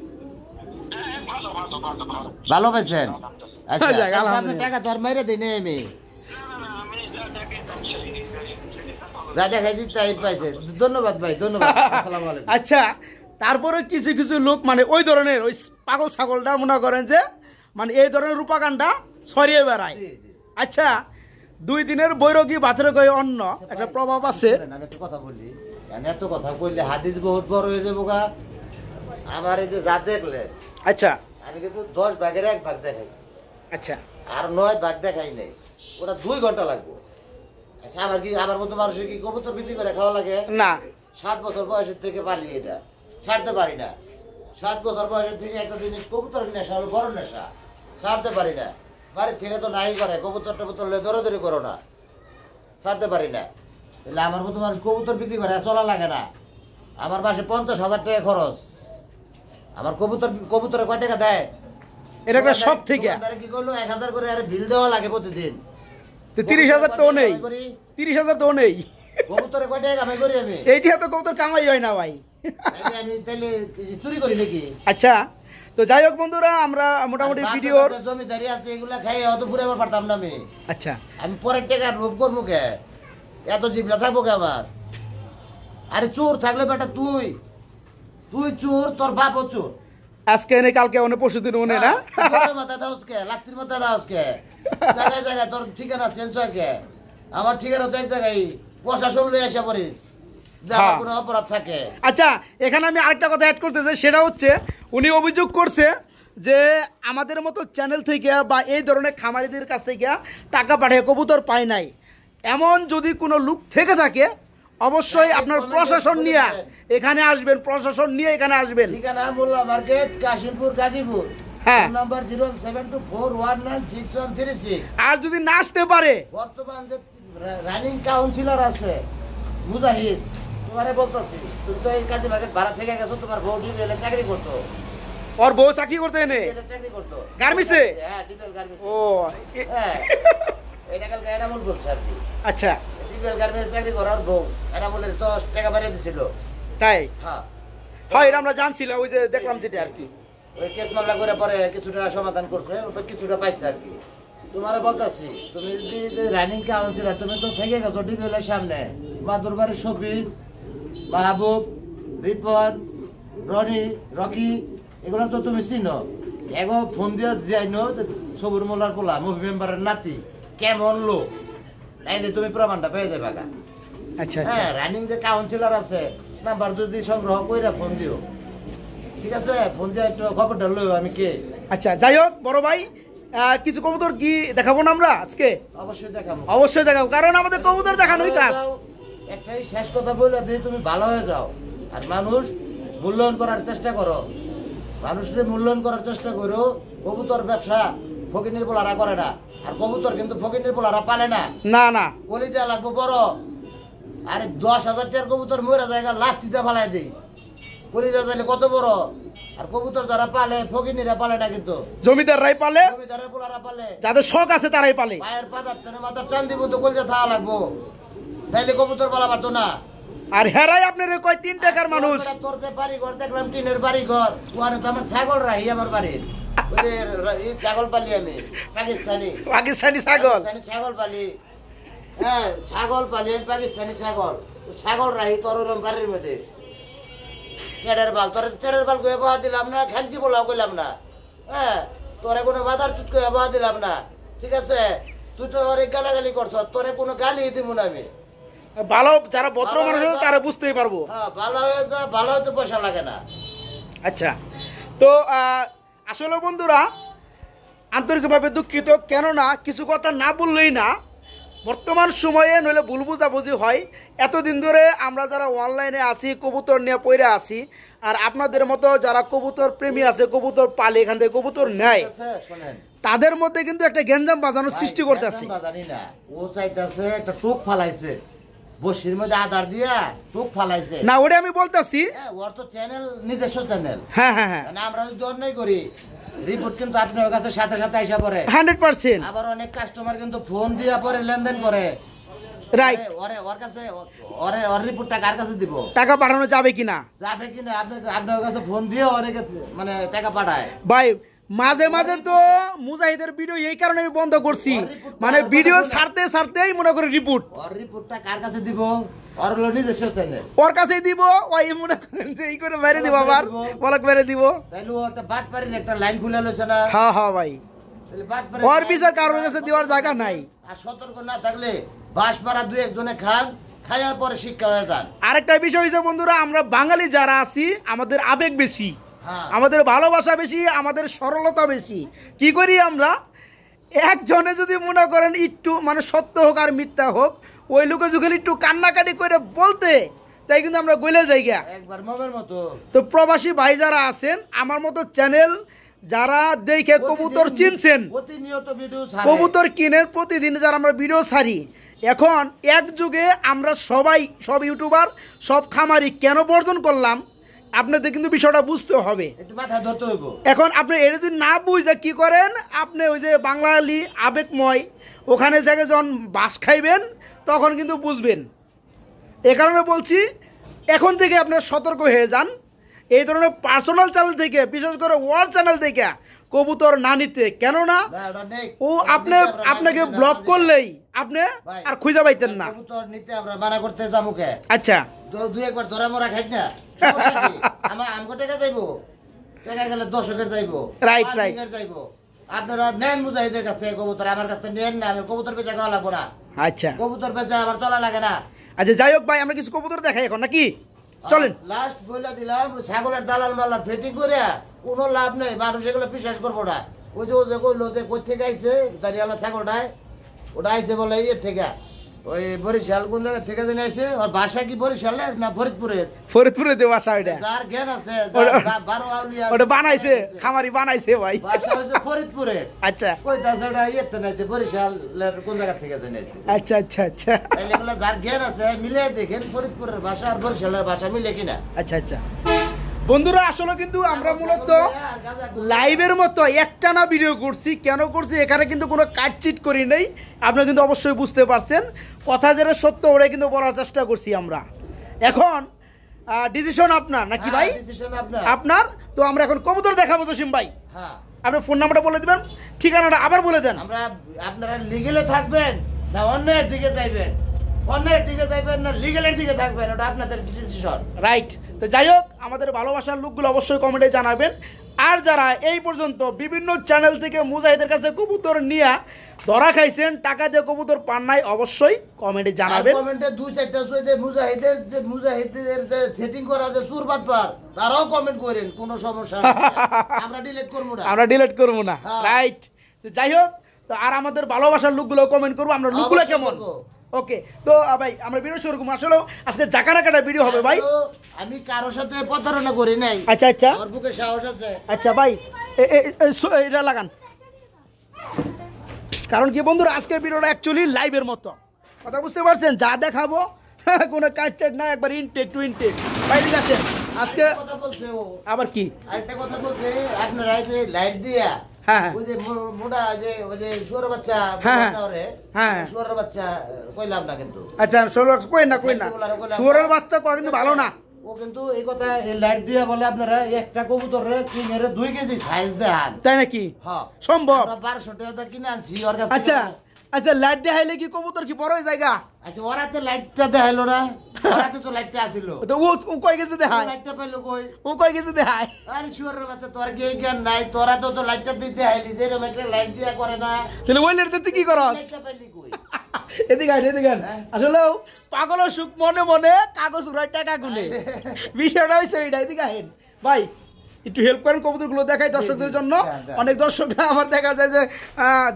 ভালো পাইছেন? আচ্ছা আপনি টাকা তো আর মাইরে দিই না, আমি যা দেখাইছি তাই পাইছে। ধন্যবাদ ভাই, ধন্যবাদ। আসসালামু আলাইকুম। আচ্ছা তারপরে কিছু কিছু লোক মানে ওই ধরনের ওই পাগল ছাগলটা মনে করেন যে মানে এই ধরনের রূপাকাণ্ডা ছড়িয়ে বেড়ায়। আচ্ছা 2 দিনের বৈরগী ভাতের গায়ে অন্য একটা প্রভাব আছে। আমি একটা কথা বলি, এত কথা বললে হাদিস বহুত বড় হয়ে যাবো গা। আমার এই যে যা দেখলে, আচ্ছা আমি কিন্তু 10 ভাগের 1 ভাগ দেখাই, আচ্ছা আর 9 ভাগ দেখাই নাই। ওরা 2 ঘন্টা লাগবে। আচ্ছা আমার মতো মানুষের কি কবুতর বিক্রি করে খাওয়া লাগে? না 7 বছর বয়সের থেকে পালি, এটা ছাড়তে পারি না। 7 বছর বয়সের থেকে একটা জিনিস কবুতরের নেশা হলো বড় নেশা, ছাড়তে পারি না। বাড়ির থেকে তো নাই করে কবুতর টবুতর দৌড়াদৌড়ি করো না, ছাড়তে পারি না। তাহলে আমার মতো মানুষ কবুতর বিক্রি করে চলা লাগে না। আমার মাসে 50,000 টাকা খরচ, আমার কবুতরে কয় টাকা দেয়? এটা একটা শখ থেকে দোকানদারে কি করলো 1000 করে আরে বিল দেওয়া লাগে প্রতিদিন। তো 30,000 তো নেই, 30,000 তো নেই। কবুতরে কয় টাকা কামাই করি আমি? এইটা তো কবুতর কামাই হয় না ভাই। তাইলে আমি তাইলে চুরি করি নাকি? আচ্ছা, তো যাই হোক বন্ধুরা, আমরা মোটামুটি আর ভিডিওর বাপের জমিদারি আছে, এগুলা খাই অত ফুরাবার পারতাম না আমি। আচ্ছা আমি পরের টাকার লোভ করবো কে? এত জিবলা থাকবো কে আমার? আরে চোর থাকলে বেটা তুই চোর, তোর বাপও চোর। আজকে এনে কালকে অনেক পরশু দিন অনে না। তোর মাথায় দাওস কে? লাত্তির মাথায় দাওস কে? জায়গায় জায়গায় তোর ঠিকানা চেঞ্জ হয় কে? আমার ঠিকানা তো এক জায়গায়, প্রশাসন লয়ে এসে পড়িস যে আমার হ্যাঁ। কোনো অপরাধ থাকে। আচ্ছা, এখানে আমি আরেকটা কথা অ্যাড করতে চাই, সেটা হচ্ছে উনি অভিযোগ করছে যে আমাদের মতো চ্যানেল থেকে বা এই ধরনের খামারিদের কাছ থেকে টাকা পাঠিয়ে কবুতর পায় নাই। এমন যদি কোনো লোক থেকে থাকে অবশ্যই আপনার প্রশাসন নিয়ে এখানে আসবেন, প্রশাসন নিয়ে এখানে আসবেন। ঠিকানা মোল্লা মার্কেট, কাশিমপুর, গাজীপুর। হ্যাঁ। Phone number 07241963136। আর যদি না আসতে পারে, বর্তমান যে রানিং কাউন্সিলর আছে মুজাহিদ, তোমারে বলতেছি, তুমি তো এই কাজী মার্কেট ভাড়া থেকে গেছো, তোমার বউ ডিবিএল চাকরি করতো। ওর বউ চাকরি করতে এনে চাকরি করতো গার্মেন্টসে? হ্যাঁ, ডিবিএল গার্মেন্টস। ও হ্যাঁ, এটা কালকে এনামুল বলছে আর কি। আচ্ছা, ডিবিএল গার্মেন্টস চাকরি করার বউ এনামুলের 10 টাকা বাড়িয়ে দিছিল। তাই হ্যাঁ, হয়, এটা আমরা জানছিলাম, ওই যে দেখলাম যেটা আর কি। ওই কেস মামলা করে পরে কিছুটা সমাধান করছে, ওটা কিছুটা পাইছে আর কি। তোমারে বলতাছি, তুমি যদি রানিং কাউন্সিলর, তুমি তো থেকে গেছো ডিবিএল এর সামনে, মাদুর বাড়ির শফিজ, মাহবুব, রিপন, রনি, রকি, এগুলো তো তুমি চিনো। এগো ফোন দিয়ে যাইনো সবুর মোল্লার পোলা, মুভি মেম্বারের নাতি, কেমন লোক, তাইলে তুমি প্রমাণটা পেয়ে যাবে। আচ্ছা আচ্ছা, হ্যাঁ, রানিং যে কাউন্সিলর আছে, নাম্বার যদি সংগ্রহ কইরা ফোন দিও, ঠিক আছে? ফোন দিয়ে একটু খবরটা লইও আমি কে। আচ্ছা, যাই হোক বড় ভাই, কিছু কবুতর কি দেখাবো না আমরা আজকে? অবশ্যই দেখাবো, অবশ্যই দেখাবো, কারণ আমাদের কবুতর দেখানোই কাজ। একটাই শেষ কথা বলে দিয়ে তুমি ভালো হয়ে যাও, আর মানুষ মূল্যায়ন করার চেষ্টা করো, মানুষের মূল্যায়ন করার চেষ্টা করো। কবুতর ব্যবসা ফকিনের পোলারা করে না, আর কবুতর কিন্তু ফকিনের পোলারা পালে না। না না, কলিজা লাগবো বড়, আরে 10,000 টাকার কবুতর মরে জায়গা লাঠিতে ফালাই দিই, কলিজা চাইলে কত বড়। আর কবুতর যারা পালে ফকিনিরা পালে না, কিন্তু জমিদাররাই পালে, জমিদারের পোলারা পালে, যাদের শখ আছে তারাই পালে। পায়ের পাতার তেনে মাথার চান্দি মতো কলিজা থাকা লাগবো, তাইলে কবুতর পালা পারতো না। আর হেরাই আপনার কয় 3 টাকার মানুষ। তোর যে বাড়ি ঘর দেখলাম, টিনের বাড়ি ঘর, ওখানে তো আমার ছাগল রাহি আমার বাড়ির, ওই যে এই ছাগল পালি আমি, পাকিস্তানি পাকিস্তানি ছাগল। পাকিস্তানি ছাগল পালি। হ্যাঁ, ছাগল পালি আমি, পাকিস্তানি ছাগল। তো ছাগল রাহি তোর ওরম বাড়ির মধ্যে। চেড়ের বাল, তোর চেড়ের বাল কয়ে বাহা দিলাম না, ঘ্যানকি বলাও কইলাম না। হ্যাঁ, তোরে কোনো বাজার চুট কয়ে বাহা দিলাম না, ঠিক আছে? তুই তো ওরে গালাগালি করছ, তোরে কোনো গালি দিব না আমি। ভালো যারা ভদ্র মানুষ আছে তারা বুঝতেই পারবো। হ্যাঁ, ভালো হয়ে যা, ভালো হতে পয়সা লাগে না। আচ্ছা, তো আসলে বন্ধুরা আন্তরিকভাবে দুঃখিত, কেননা কিছু কথা না বললেই না। বর্তমান সময়ে নইলে ভুল বুঝাবুঝি হয়। এতদিন ধরে আমরা যারা অনলাইনে আসি, কবুতর নিয়ে পড়ে আসি, আর আপনাদের মতো যারা কবুতর প্রেমী আছে, কবুতর পালে, এখান থেকে কবুতর নেয়, ঠিক আছে? শোনেন, তাদের মধ্যে কিন্তু একটা গ্যাঞ্জাম বাজানোর সৃষ্টি করতেছে। জানি না, ও চাইতেছে একটা টোক ফালাইছে, বসির মধ্যে আদার দিয়া টোক ফালাইছে। না, ওটা আমি বলতেছি। হ্যাঁ, ওর তো চ্যানেল, নিজস্ব চ্যানেল। হ্যাঁ হ্যাঁ হ্যাঁ, মানে আমরা যদি অন্যায় করি, রিপোর্ট কিন্তু আপনার কাছে সাথে সাথে আইসা পড়ে। 100%। আবার অনেক কাস্টমার কিন্তু ফোন দিয়া পরে লেনদেন করে। রাইট, ওর কাছে ওর রিপোর্টটা কার কাছে দিব? টাকা পাঠানো যাবে কিনা? যাবে কিনা আপনার কাছে ফোন দিয়ে ওর কাছে মানে টাকা পাঠায়। ভাই মাঝে মাঝে তো মুজাহিদের ভিডিও এই কারণে আমি বন্ধ করছি, মানে ভিডিও ছাড়তেই মনে করে রিপোর্ট। ওর রিপোর্টটা কার কাছে দিব? ওর হলো নিজস্ব চ্যানেল, ওর কাছেই দিব। ওই মনে করেন যে এই করে মেরে দিব, আবার বলক মেরে দিব। তাইলে ও একটা বাটপাড়ির একটা লাইন খুলে লইছে না? হ্যাঁ হ্যাঁ ভাই, তাহলে বাটপাড়ির ওর লাইন বিচার কারোর কাছে দেওয়ার জায়গা নাই। আর সতর্ক না থাকলে বাঁশপাড়া দুই একজনে খান, খাইয়ার পরে শিক্ষা হয়ে যান। আরেকটা বিষয় হয়েছে বন্ধুরা, আমরা বাঙালি যারা আছি আমাদের আবেগ বেশি, হ্যাঁ, আমাদের ভালোবাসা বেশি, আমাদের সরলতা বেশি। কি করি আমরা, একজনে যদি মনে করেন একটু মানে সত্য হোক আর মিথ্যা হোক, ওই লোকে যখন একটু কান্নাকাটি করে বলতে, তাই কিন্তু আমরা গলে যাই গা। একবার মমের মতো। তো প্রবাসী ভাই যারা আছেন, আমার মতো চ্যানেল যারা দেখে কবুতর চিনছেন, প্রতিনিয়ত ভিডিও ছাড়ে, কবুতর কিনের প্রতিদিন যারা আমরা ভিডিও ছাড়ি, এখন এক যুগে আমরা সবাই, সব ইউটিউবার, সব খামারি কেন বর্জন করলাম, আপনাদের কিন্তু বিষয়টা বুঝতে হবে। একটু মাথায় ধরতে হইব। এখন আপনি এটা যদি না বুঝে কি করেন, আপনি ওই যে বাঙালি আবেগময় ওখানে জায়গায় যখন বাস খাইবেন তখন কিন্তু বুঝবেন। এ কারণে বলছি এখন থেকে আপনারা সতর্ক হয়ে যান। এই ধরনের পার্সোনাল চ্যানেল থেকে, বিশেষ করে ওয়ার্ল্ড চ্যানেল থেকে কবুতর না নিতে। কেননা ও আপনাকে ব্লক করলেই আপনি আর খুঁজে পাইতেন না। কবুতর নিতে আমরা মানা করতে যাবো কে? আচ্ছা, দুই একবার ধরা মরা খাই না, আমগো টাকা যাইবো, টাকা গেলে দর্শকের যাইবো, রাইট যাইবো। আপনারা নেন মুজাহিদের কাছে কবুতর, আমার কাছে নেন না। আমি কবুতর বেচা খাওয়া লাগবো না। আচ্ছা, কবুতর বেচা আমার চলা লাগে না। আচ্ছা যাই হোক ভাই, আমরা কিছু কবুতর দেখাই এখন নাকি? চলেন। লাস্ট বইলা দিলাম, ছাগলের দালাল মালার ফিটিং করে কোনো লাভ নেই। মানুষ এগুলো বিশ্বাস করবো না। ওই যে ও যে কইলো যে কই থেকে আইছে দাঁড়িয়ালা ছাগলটায়, ওটা আইছে বলে ইয়ের থেকে, ওই বরিশাল কোন জায়গা থেকে যেন আইছে। ওর বাসা কি বরিশালের না ফরিদপুরের? ফরিদপুরে দেব বাসা ওইটা। যার জ্ঞান আছে, বারো আউলিয়া ওটা বানাইছে, খামারি বানাইছে ভাই। বাসা হইছে ফরিদপুরের। আচ্ছা, কই দাসটা ইয়েতে নাইছে বরিশালের কোন জায়গা থেকে যেন আইছে। আচ্ছা আচ্ছা আচ্ছা তাইলে এগুলো যার জ্ঞান আছে মিলে দেখেন ফরিদপুরের ভাষা আর বরিশালের ভাষা মিলে কিনা। আচ্ছা আচ্ছা বন্ধুরা, আসলে কিন্তু আমরা মূলত লাইভের মতো একটানা ভিডিও করছি। কেন করছি? এখানে কিন্তু কোনো কাটচিট করি নাই। আপনারা কিন্তু অবশ্যই বুঝতে পারছেন, কথা যেটা সত্য ওটাই কিন্তু বলার চেষ্টা করছি আমরা। এখন ডিসিশন আপনার নাকি ভাই? ডিসিশন আপনার। তো আমরা এখন কবুতর দেখাবো জসিম ভাই। হ্যাঁ, আপনার ফোন নাম্বারটা বলে দিবেন, ঠিকানাটা আবার বলে দেন। আপনারা লিগেলে থাকবেন না অন্যের দিকে যাইবেন? অন্যের দিকে যাইবেন না লিগেলের দিকে থাকবেন? ওটা আপনাদের ডিসিশন। রাইট। তো যাই হোক, আমাদের ভালোবাসার লোকগুলো অবশ্যই কমেন্টে জানাবেন। আর যারা এই পর্যন্ত বিভিন্ন চ্যানেল থেকে মুজাহিদের কাছে কবুতর নিয়ে ধরা খাইছেন, টাকা দিয়ে কবুতর পান নাই, অবশ্যই কমেন্টে জানাবেন। কমেন্টে দুই চারটা যে মুজাহিদের যে সেটিং করা যে সুরবাটপার, তারাও কমেন্ট করেন, কোনো সমস্যা নেই। আমরা ডিলিট করব না, আমরা ডিলিট করব না। রাইট। তো যাই হোক, তো আর আমাদের ভালোবাসার লোকগুলো কমেন্ট করবো, আমরা লোকগুলো কেমন। ওকে, তো ভাই আমরা ভিডিও শুরু করবো। আসলে আজকে জাকানা কাটা ভিডিও হবে ভাই। আমি কারোর সাথে প্রতারণা করি নাই। আচ্ছা আচ্ছা, আমার বুকে সাহস আছে। আচ্ছা ভাই, এটা লাগান। কারণ কি বন্ধুরা, আজকে ভিডিওটা অ্যাকচুয়ালি লাইভের মতো, কথা বুঝতে পারছেন? যা দেখাবো কোনো কাটচাট না, একবার ইনটেক টু ইনটেক। ভাই ঠিক আছে, আজকে কথা বলছে ও আবার কি আরেকটা কথা বলছে, আপনারা এই যে লাইট দিয়া হ্যাঁ ওই যে মোটা যে ওই যে শুয়োরের বাচ্চা, হ্যাঁ শুয়োরের বাচ্চা কইলাম না কিন্তু। আচ্ছা, কই না শুয়োরের বাচ্চা কয় কিন্তু ভালো না। ও কিন্তু এই কথা এই লাইট দিয়া বলে আপনারা একটা কবুতরের কিনে 2 কেজি সাইজ দেন, তাই নাকি? হ্যাঁ সম্ভব। 1200 টাকা কিনে আনছি ওর কাছে। আচ্ছা আচ্ছা, লাইট দেখাইলে কি কবুতর কি বড় হয়ে জায়গা? আচ্ছা, ওরাতে লাইটটা দেখাইলো না, ওরাতে তো লাইটটা আসিল। তো ও কয় গেছে দেখায়? লাইটটা পাইলো কই? ও কয় গেছে দেখায়? আরে শুয়োরের বাচ্চা, তোর কি জ্ঞান নাই? তোরা তো লাইটটা দিতে আইলি, যে এরকম একটা লাইট দিয়া করে না। তাহলে ওই লাইট তুই কি করস? লাইটটা পাইলি কই? এদিকে আয়, এদিকে আয়। আসলে পাগলের সুখ মনে মনে কাগজ উড়ায় টাকা গুনে, বিষয়টা হয়েছে এইটা। এদিকে আহেন ভাই, একটু হেল্প করেন কবুতরগুলো দেখাই দর্শকদের জন্য। অনেক দর্শকরা আমার দেখা যায় যে,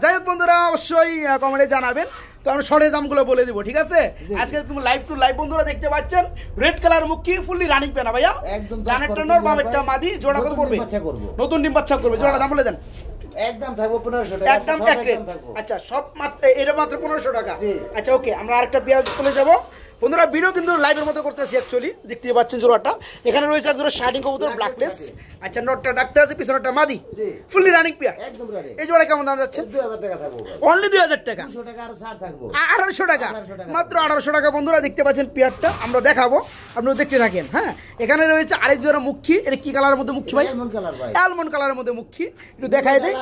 যাই হোক বন্ধুরা অবশ্যই কমেন্টে জানাবেন। তো আমরা শর্টের দামগুলো বলে দিব, ঠিক আছে? আজকে তুমি লাইভ টু লাইভ বন্ধুরা দেখতে পাচ্ছেন, রেড কালার মুখী ফুললি রানিং পেনা ভাইয়া, একদম ডানেরটা নর বামেরটা মাদি, জোড়া কত পড়বে? নতুন ডিম বাচ্চা করবে, জোড়া দাম বলে দেন। একদম থাকবো 1500 টাকা, একদম এক রেট। আচ্ছা, সব মাত্র এটা মাত্র 1500 টাকা। আচ্ছা ওকে, আমরা আরেকটা পেঁয়াজ চলে যাব বন্ধুরা। ভিডিও কিন্তু লাইভের মতো করতেছি অ্যাকচুয়ালি, দেখতে পাচ্ছেন জোড়াটা। এখানে রয়েছে এক জোড়া শার্টিং কবুতর ব্ল্যাকলেস। আচ্ছা, নটটা ডাকতে আছে, পিছনেরটা মাদি, ফুললি রানিং পেয়ার। একদম রানিং। এই জোড়া কেমন দাম যাচ্ছে? 2000 টাকা থাকবো। অনলি 2000 টাকা। 200 টাকা আর ছাড় থাকবো। 1800 টাকা, মাত্র 1800 টাকা বন্ধুরা। দেখতে পাচ্ছেন পেয়ারটা, আমরা দেখাবো, আপনারা দেখতে থাকেন। হ্যাঁ, এখানে রয়েছে আরেক জোড়া মুখী। এটা কি কালারের মধ্যে মুখী ভাই? অ্যালমন্ড কালার ভাই, অ্যালমন্ড কালারের মধ্যে মুখী। একটু দেখাই দেই,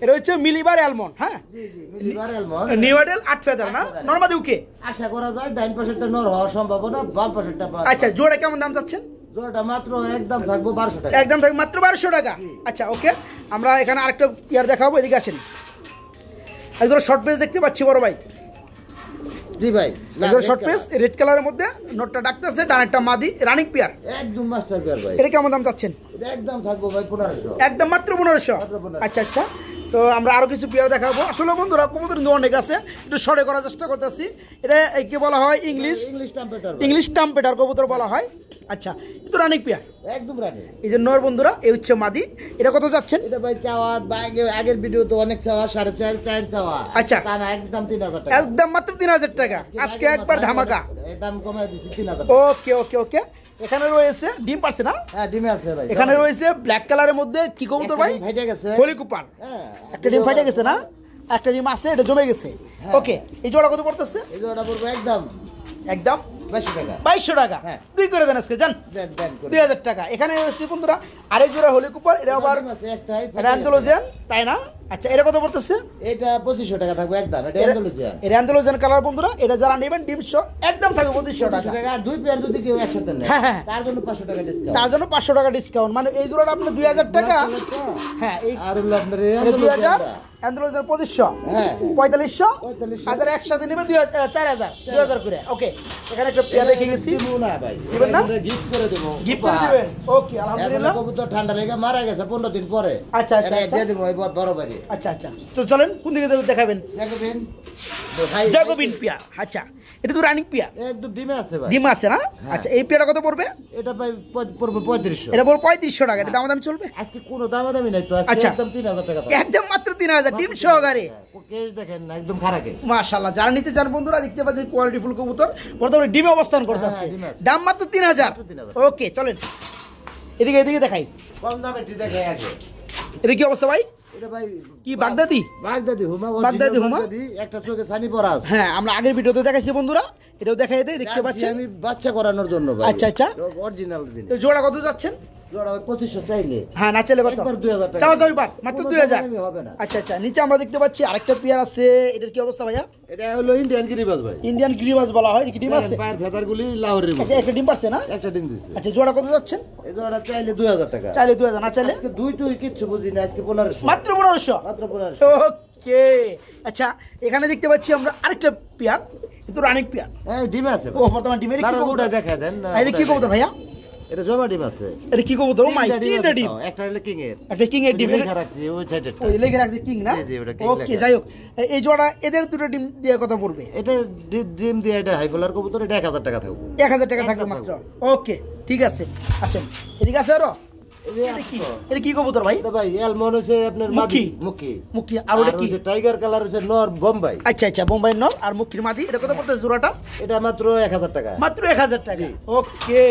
এটা হচ্ছে মিলিবার অ্যালমন্ড। হ্যাঁ, জি জি, মিলিবার অ্যালমন্ড, নিউ মডেল 8 ফেদার না, নরমাদি ওকে। আশা করা যায় ডাইন পাশেরটা নর হওয়ার সম্ভাবনা, বাম পাশেরটা। আচ্ছা, জোড়া কেমন দাম চাচ্ছেন? জোড়াটা মাত্র একদম থাকবো 1200 টাকা। একদম থাকবে মাত্র 1200 টাকা। আচ্ছা ওকে, আমরা এখানে আরেকটা ইয়ার দেখাবো, এদিকে আসেন। একদম শর্ট পেজ দেখতে পাচ্ছি বড় ভাই। জি ভাই, একদম শর্ট পেজ রেড কালারের মধ্যে, নোটটা ডাকতেছে, ডানেরটা মাদি, রানিং পেয়ার। একদম মাস্টার পেয়ার ভাই। এটা কেমন দাম চাচ্ছেন? এটা একদম থাকবো ভাই 1500। একদম মাত্র 1500। আচ্ছা আচ্ছা, তো আমরা আরো কিছু পেয়ার দেখাবো। আসলে বন্ধুরা কবুতর কিন্তু অনেক আছে, একটু শর্টে করার চেষ্টা করতেছি। এটা কি বলা হয়? ইংলিশ টাম্পেটার, ইংলিশ টাম্পেটার কবুতর বলা হয়। আচ্ছা, কিন্তু রানিং পেয়ার। একদম রানি। এই যে নর বন্ধুরা, এই হচ্ছে মাদি। এটা কত যাচ্ছেন? এটা ভাই চাওয়া আগের ভিডিও তো অনেক চাওয়া 4.5 4 চাওয়া। আচ্ছা। তা না একদম 3000 টাকা। একদম মাত্র 3000 টাকা। আজকে একবার ধামাকা। এই দাম কমায় দিছি 3000 টাকা। ওকে ওকে ওকে। এখানে রয়েছে ডিম পারছে না? হ্যাঁ ডিমে আছে ভাই। এখানে রয়েছে ব্ল্যাক কালারের মধ্যে কি কবুতর ভাই? ফাইটে গেছে। হোলি কুপার। হ্যাঁ একটা ডিম ফাইটে গেছে না? একটা ডিম আছে, এটা জমে গেছে। হ্যাঁ। ওকে, এই জোড়া কত পড়তেছে? এই জোড়া পড়বে একদম একদম 2200 টাকা। 2200 টাকা। হ্যাঁ। দুই করে দেন আজকে, জান। দেন করে। 2000 টাকা। এখানে রয়েছে বন্ধুরা আরেক জোড়া হোলি কুপার, এটা আবার ডিম আছে একটাই। র্যান্ডোলোজেন, তাই না? আচ্ছা, এটা কত পড়তেছে? এটা 2500 টাকা থাকবে একদম। এটা অ্যান্ডালুজিয়ান। এই র্যান্ডোলোজেন কালার বন্ধুরা, এটা যারা নেবেন ডিম সহ একদম থাকবে 2500 টাকা। 2500 টাকা। আর দুই পেয়ার যদি কেউ একসাথে নেয় হ্যাঁ, হ্যাঁ। তার জন্য 500 টাকা ডিসকাউন্ট। তার জন্য 500 টাকা ডিসকাউন্ট, মানে এই জোড়াটা আপনার 2000 টাকা। হ্যাঁ, এই আর হলো আপনার এই 2000 অ্যান্ডালুজিয়ানটা। অ্যান্ড্রোজেন 2500, হ্যাঁ 4500, 4500 হাজার একসাথে নেবে 4000 করে। ওকে, এখানে একটা পেয়ার রেখে গেছি, দিবো না ভাই। দিবেন না? গিফট করে দেব। গিফট করে দিবেন। ওকে, আলহামদুলিল্লাহ। কবুতর ঠান্ডা লেগে মারা গেছে 15 দিন পরে। আচ্ছা, আচ্ছা, এটা আচ্ছা। দিয়ে দেবো এবার বড় বাড়ি। আচ্ছা আচ্ছা, তো চলেন কোন দিকে দেখাবেন? দেখবেন জাগোবিন পেয়ার। আচ্ছা, এটা তো রানিং পেয়ার, একদম ডিমে আছে ভাই। ডিম আছে না? আচ্ছা, এই পেয়ারটা কত পড়বে? এটা ভাই পড়বে 3500। এটা পড়বে 3500 টাকা। এটা দামাদামি চলবে? আজকে কোনো দামাদামি নাই তো, আজকে আচ্ছা। একদম 3000 টাকা। একদম মাত্র 3000 ডিম সহকারে। কেস দেখেন না একদম খারাপে। মাশাআল্লাহ, যারা নিতে চান বন্ধুরা দেখতে পাচ্ছেন কোয়ালিটি ফুল কবুতর বর্তমানে ডিমে অবস্থান করতেছে। হ্যাঁ, ডিমে আছে। দাম মাত্র 3000। 3000। ওকে, চলেন এদিকে এদিকে দেখাই। কম দামে ঠিক দেখে আছে। এটা কি অবস্থা ভাই? এটা ভাই কি বাগদাদি? বাগদাদি হুমা। বাগদাদি হুমা? একটা চোখে ছানি পড়া আছে। হ্যাঁ, আমরা আগের ভিডিওতে দেখাইছি বন্ধুরা, এটাও দেখাই দেই, দেখতে পাচ্ছেন। আমি বাচ্চা করানোর জন্য ভাই। আচ্ছা, আচ্ছা। অরিজিনাল জিনিস। তো জোড়া কত যাচ্ছেন? জোড়া ভাই 2500 চাইলে। হ্যাঁ, না চাইলে কত? একবার 2000 টাকা। চাও চাও বাদ, মাত্র কোনো 2000। দামাদামি হবে না। আচ্ছা আচ্ছা, নিচে আমরা দেখতে পাচ্ছি আরেকটা পেয়ার আছে। এটার কি অবস্থা ভাইয়া? এটা হলো ইন্ডিয়ান গিরিবাজ ভাই। ইন্ডিয়ান গিরিবাজ বলা হয়, কি ডিম আছে? পায়ের ফেদারগুলি লাহোরের মতো। একটা ডিম পারছে না? একটা ডিম দিছে। আচ্ছা, জোড়া কত যাচ্ছেন? এই জোড়া চাইলে 2000 টাকা। চাইলে 2000, না চাইলে আজকে দুই টুই কিচ্ছু বুঝি না, আজকে 1500। মাত্র 1500। মাত্র 1500। ওকে, আচ্ছা, এখানে দেখতে পাচ্ছি আমরা আরেকটা পেয়ার, কিন্তু রানিং পেয়ার। এই ডিমে আছে ও ভাই। বর্তমান ডিমের কি দাঁড়া, কবুতর? ওটা দেখায় দেন না। এটা কি কবুতর ভাইয়া? এটা জমা ডিম আছে। এটা কি কবুতর? ও মাই, তিনটা ডিম। একটা হলো কিং এর। একটা কিং এর ডিম। লেখা রাখছি ওই সাইডে। ওই লেগে রাখছে কিং না? জি, জি, ওটা king ওকে, লেখা। যাই হোক, এই জোড়া এদের দুটো ডিম দিয়ে কত পড়বে? এটা ডিম দিয়ে এটা হাই ফলার কবুতর, এটা 1000 টাকা থাকবে। 1000 টাকা থাকবে একদম মাত্র। ওকে, ঠিক আছে, আসেন এদিকে আছে আরো। এই যে এটা কি? এটা কি কবুতর ভাই? এটা ভাই এলমন হচ্ছে আপনার মুখী। মুখী। মুখী। আর ওটা কি? টাইগার কালার হচ্ছে নর বোম্বাই। আচ্ছা আচ্ছা, বোম্বাই নর আর মুখির মাদি। এটা কত পড়তেছে জোড়াটা? এটা মাত্র 1000 টাকা। মাত্র 1000 টাকা। ওকে,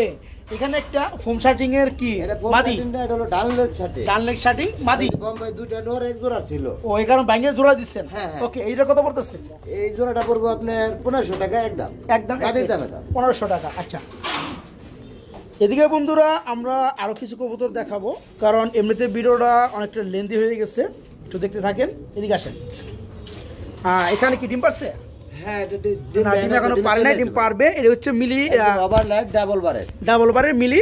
এখানে একটা ফোম শার্টিং এর কি এটা মাদি? এটা হলো ডানলের সাথে। ডান লেগ শার্টিং মাদি। বোম্বাই দুইটা নর এক জোড়া ছিল। ও, এই কারণে ব্যাঙ্গে জোড়া দিচ্ছেন। হ্যাঁ, হ্যাঁ। ওকে, এইটা কত পড়তেছে? এই জোড়াটা পড়বো আপনার 1500 টাকা একদম। একদম গাদির দামে দাম। 1500 টাকা। আচ্ছা, এদিকে বন্ধুরা আমরা আরো কিছু কবুতর দেখাবো, কারণ এমনিতে ভিডিওটা অনেকটা লেন্দি হয়ে গেছে। একটু দেখতে থাকেন, এদিকে আসেন। এখানে কি ডিম পারছে? হ্যাঁ, এটা না, ডিম এখনো পারে না, ডিম পারবে। এটা হচ্ছে মিলি ওভারলাইট ডাবল বারে। ডাবল বারের মিলি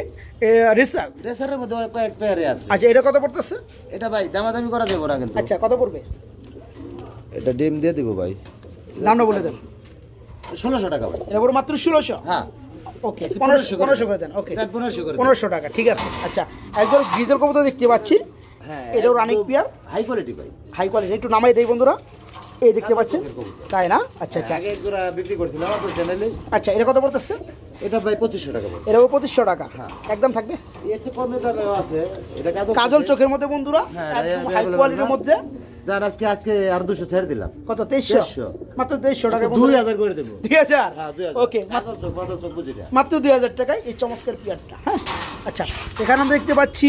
রেসার। রেসারের মধ্যে কয়েক পেয়ারে আছে। আচ্ছা, এটা কত পড়তেছে? এটা ভাই দামাদামি করা যাবে না কিন্তু। আচ্ছা, কত পড়বে? এটা ডিম দিয়ে দিব ভাই। নামটা বলে দেন। 1600 টাকা ভাই। এটা পড়বে মাত্র 1600। হ্যাঁ। ওকে, 1500 করে দেন। ওকে, 1500 করে। 1500 টাকা, ঠিক আছে। আচ্ছা, একজন গ্রিজেল কবুতর দেখতে পাচ্ছি। হ্যাঁ, এটাও রানিং পেয়ার, হাই কোয়ালিটি ভাই। High quality. একটু নামাই দেই বন্ধুরা, এই দেখতে পাচ্ছেন, তাই না? আচ্ছা আচ্ছা আগে জোড়া বিক্রি করছিলাম আপনার চ্যানেলে। আচ্ছা, এটা কত পড়তেছে? এটা ভাই 2500 টাকা ভাই। এটা 2500 টাকা। একদম থাকবে। এর চেয়ে কমে দামেও আছে। এটা কাজল চোখের মধ্যে বন্ধুরা, হ্যাঁ, একদম এটা হাই available কোয়ালিটির না। মধ্যে। যার আজকে আর 200 ছেড়ে দিলাম। কত? 2300। মাত্র 2300 টাকা। 2000 করে দেব। 2000। হ্যাঁ 2000। ওকে, মাত্র বুঝি না। মাত্র 2000 টাকায় এই চমৎকার পেয়ারটা। হ্যাঁ, আচ্ছা, এখানে আমরা দেখতে পাচ্ছি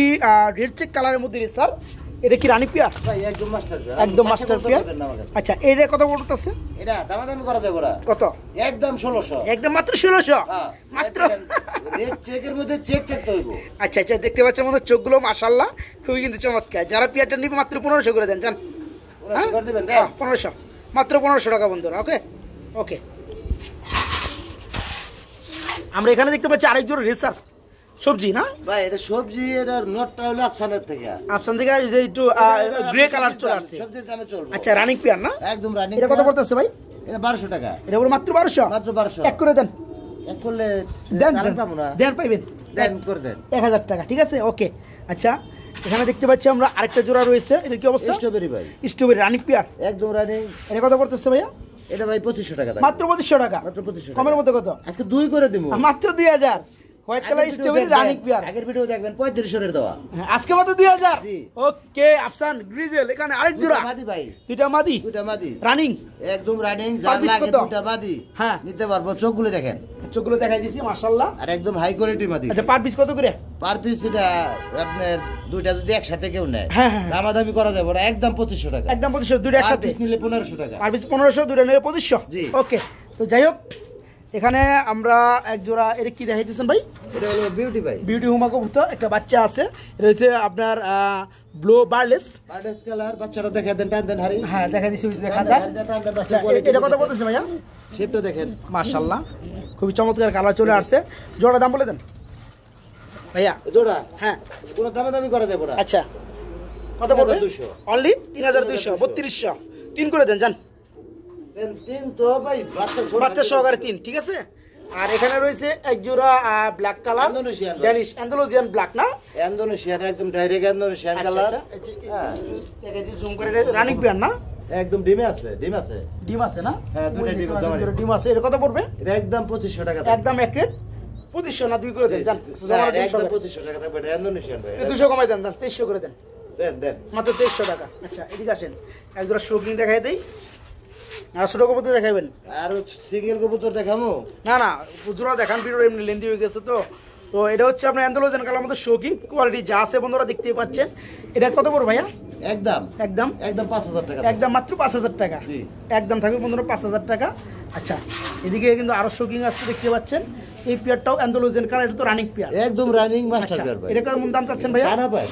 রেড চেক কালারের মধ্যে স্যার। এটা কি রানী পেয়ার? ভাই একদম মাস্টার। একদম মাস্টার পেয়ার। আচ্ছা, এটা কত পড়তেছে? এটা দামাদামি করা যাবে না। কত? একদম 1600। একদম মাত্র 1600। হ্যাঁ, মাত্র। রেড চেকের মধ্যে চেক করতে হইব। আচ্ছা আচ্ছা, দেখতে পাচ্ছেন আমাদের চোখগুলো মাশাআল্লাহ খুবই কিন্তু চমৎকার। যারা পেয়ারটা নিবে মাত্র 1500 করে দেন, জান। ওরা কি করে দিবেন দেন? 1500, মাত্র 1500 টাকা বন্ধুরা। ওকে ওকে, আমরা এখানে দেখতে পাচ্ছি আরেক জোড়া রেসার সবজি না ভাই, এটা সবজি। এটার নটটা হলো আফসানের থেকে। আফসান থেকে এই যে একটু গ্রে কালার চলে আসছে। সবজির দামে চলবে। আচ্ছা, রানিং পেয়ার না? একদম রানিং। এটা কত পড়তেছে ভাই? এটা 1200 টাকা। এটা পুরো মাত্র 1200। মাত্র 1200। এক করে দেন। এক করলে দেন কারেন্ট পাবো না। দেন, পাইবেন। দেন করে দেন। 1000 টাকা, ঠিক আছে। ওকে, আচ্ছা, এখানে দেখতে পাচ্ছি আমরা আরেকটা জোড়া রয়েছে। এটা কি অবস্থা? স্ট্রবেরি ভাই। Strawberry running pair. একদম রানিং। এটা কত পড়তেছে ভাইয়া? এটা ভাই 2500 টাকা। মাত্র 2500 টাকা। মাত্র 2500 টাকা। কমের মধ্যে কত? আজকে 2 করে দিমু। মাত্র 2000। White colour strawberry running pair. আগের ভিডিও দেখবেন 3500 এর দেওয়া। আজকে মাত্র 2000। জি। ওকে আফসান গ্রিজেল এখানে আরেক জোড়া মাদি ভাই, দুইটা মাদি দুটা মাদি রানিং একদম রানিং, পার যার পিস লাগে কত? দুটা মাদি হ্যাঁ। নিতে পারবো। চোখগুলো দেখেন, চোখগুলো দেখাই দিছি মাশাআল্লাহ। আর একদম হাই কোয়ালিটির মাদি। আচ্ছা পার পিস কত করে? পার পিস এটা আপনার দুইটা যদি একসাথে কেউ নেয় হ্যাঁ, হ্যাঁ। দামাদামি করা যাবে না, একদম 2500 টাকা। একদম 2500 দুইটা পার একসাথে। পিস নিলে 1500 টাকা। পার পিস 1500 দুইটা নিলে 2500। জি। ওকে তো যাই হোক এখানে আমরা এক জোড়া এটা কি দেখাইতেছেন ভাই? এটা হলো বিউটি ভাই, বিউটি হুমা কবুতর, একটা বাচ্চা আছে, এটা হচ্ছে আপনার ব্লো বার্লেস। বার্ডেস কালার। বাচ্চাটা দেখে দেন, টান দেন হারি। হ্যাঁ দেখা দিছি দেখা যায়। আচ্ছা এটা কত বলতেছে ভাইয়া? শেপটা দেখেন মাশাআল্লাহ খুবই চমৎকার কালার চলে আসছে। জোড়া দাম বলে দেন ভাইয়া। জোড়া হ্যাঁ কোনো দামাদামি করা যাবে না। আচ্ছা কত পড়বে? 3200 অনলি 3200 3200 তিন করে দেন জান। তিন তো ভাই বাচ্চা সহকারে তিন, ঠিক আছে। আর এখানে রয়েছে এক জোড়া black colour Indonesian। Danish Andalusian black না? ইন্দোনেশিয়ার একদম ডাইরেক্ট ইন্দোনেশিয়ান আচ্ছা কালার। আচ্ছা এই যে- এই যে জুম করে রানিং পেয়ার না? একদম ডিমে আছে, ডিম আছে। ডিম আছে না? হ্যাঁ, দুইটা ডিম, দুইটা জমা ডিম। ডিম আছে। এটা কত পড়বে? এটা একদম 2500 টাকা। একদম এক রেট 2500 না দুই করে দেন জান। হ্যাঁ, একদম 2500 টাকা থাকবে। এটা ইন্দোনেশিয়ান ভাই। 200 কমাই দেন জান, 2300 করে দেন। দেন দেন। মাত্র 2300 টাকা। আচ্ছা এদিকে আসেন, এক জোড়া শৌখিন দেখাই দেই। আর ছোট কবুতর দেখাবেন? আর সিঙ্গেল কবুতর দেখামু? না না জোড়া দেখান, ভিডিও এমনি লেন্দি হয়ে গেছে তো। তো এটা হচ্ছে আপনার অ্যান্ডালুসিয়ান কালার মধ্যে শৌখিন কোয়ালিটি যা আছে বন্ধুরা দেখতেই পাচ্ছেন। এটা কত পড়বে ভাইয়া? একদম একদম একদম 5000 টাকা। একদম মাত্র 5000 টাকা। জি। একদম থাকবে বন্ধুরা 5000 টাকা। আচ্ছা এদিকে কিন্তু আরো শৌখিন আসছে দেখতে পাচ্ছেন। এই পেয়ারটাও অ্যান্ডালুসিয়ান কালার, এটা তো রানিং পেয়ার। একদম রানিং মাস্টার আচ্ছা পেয়ার ভাই। এটা কেমন দাম চাচ্ছেন ভাইয়া? টানা পায়।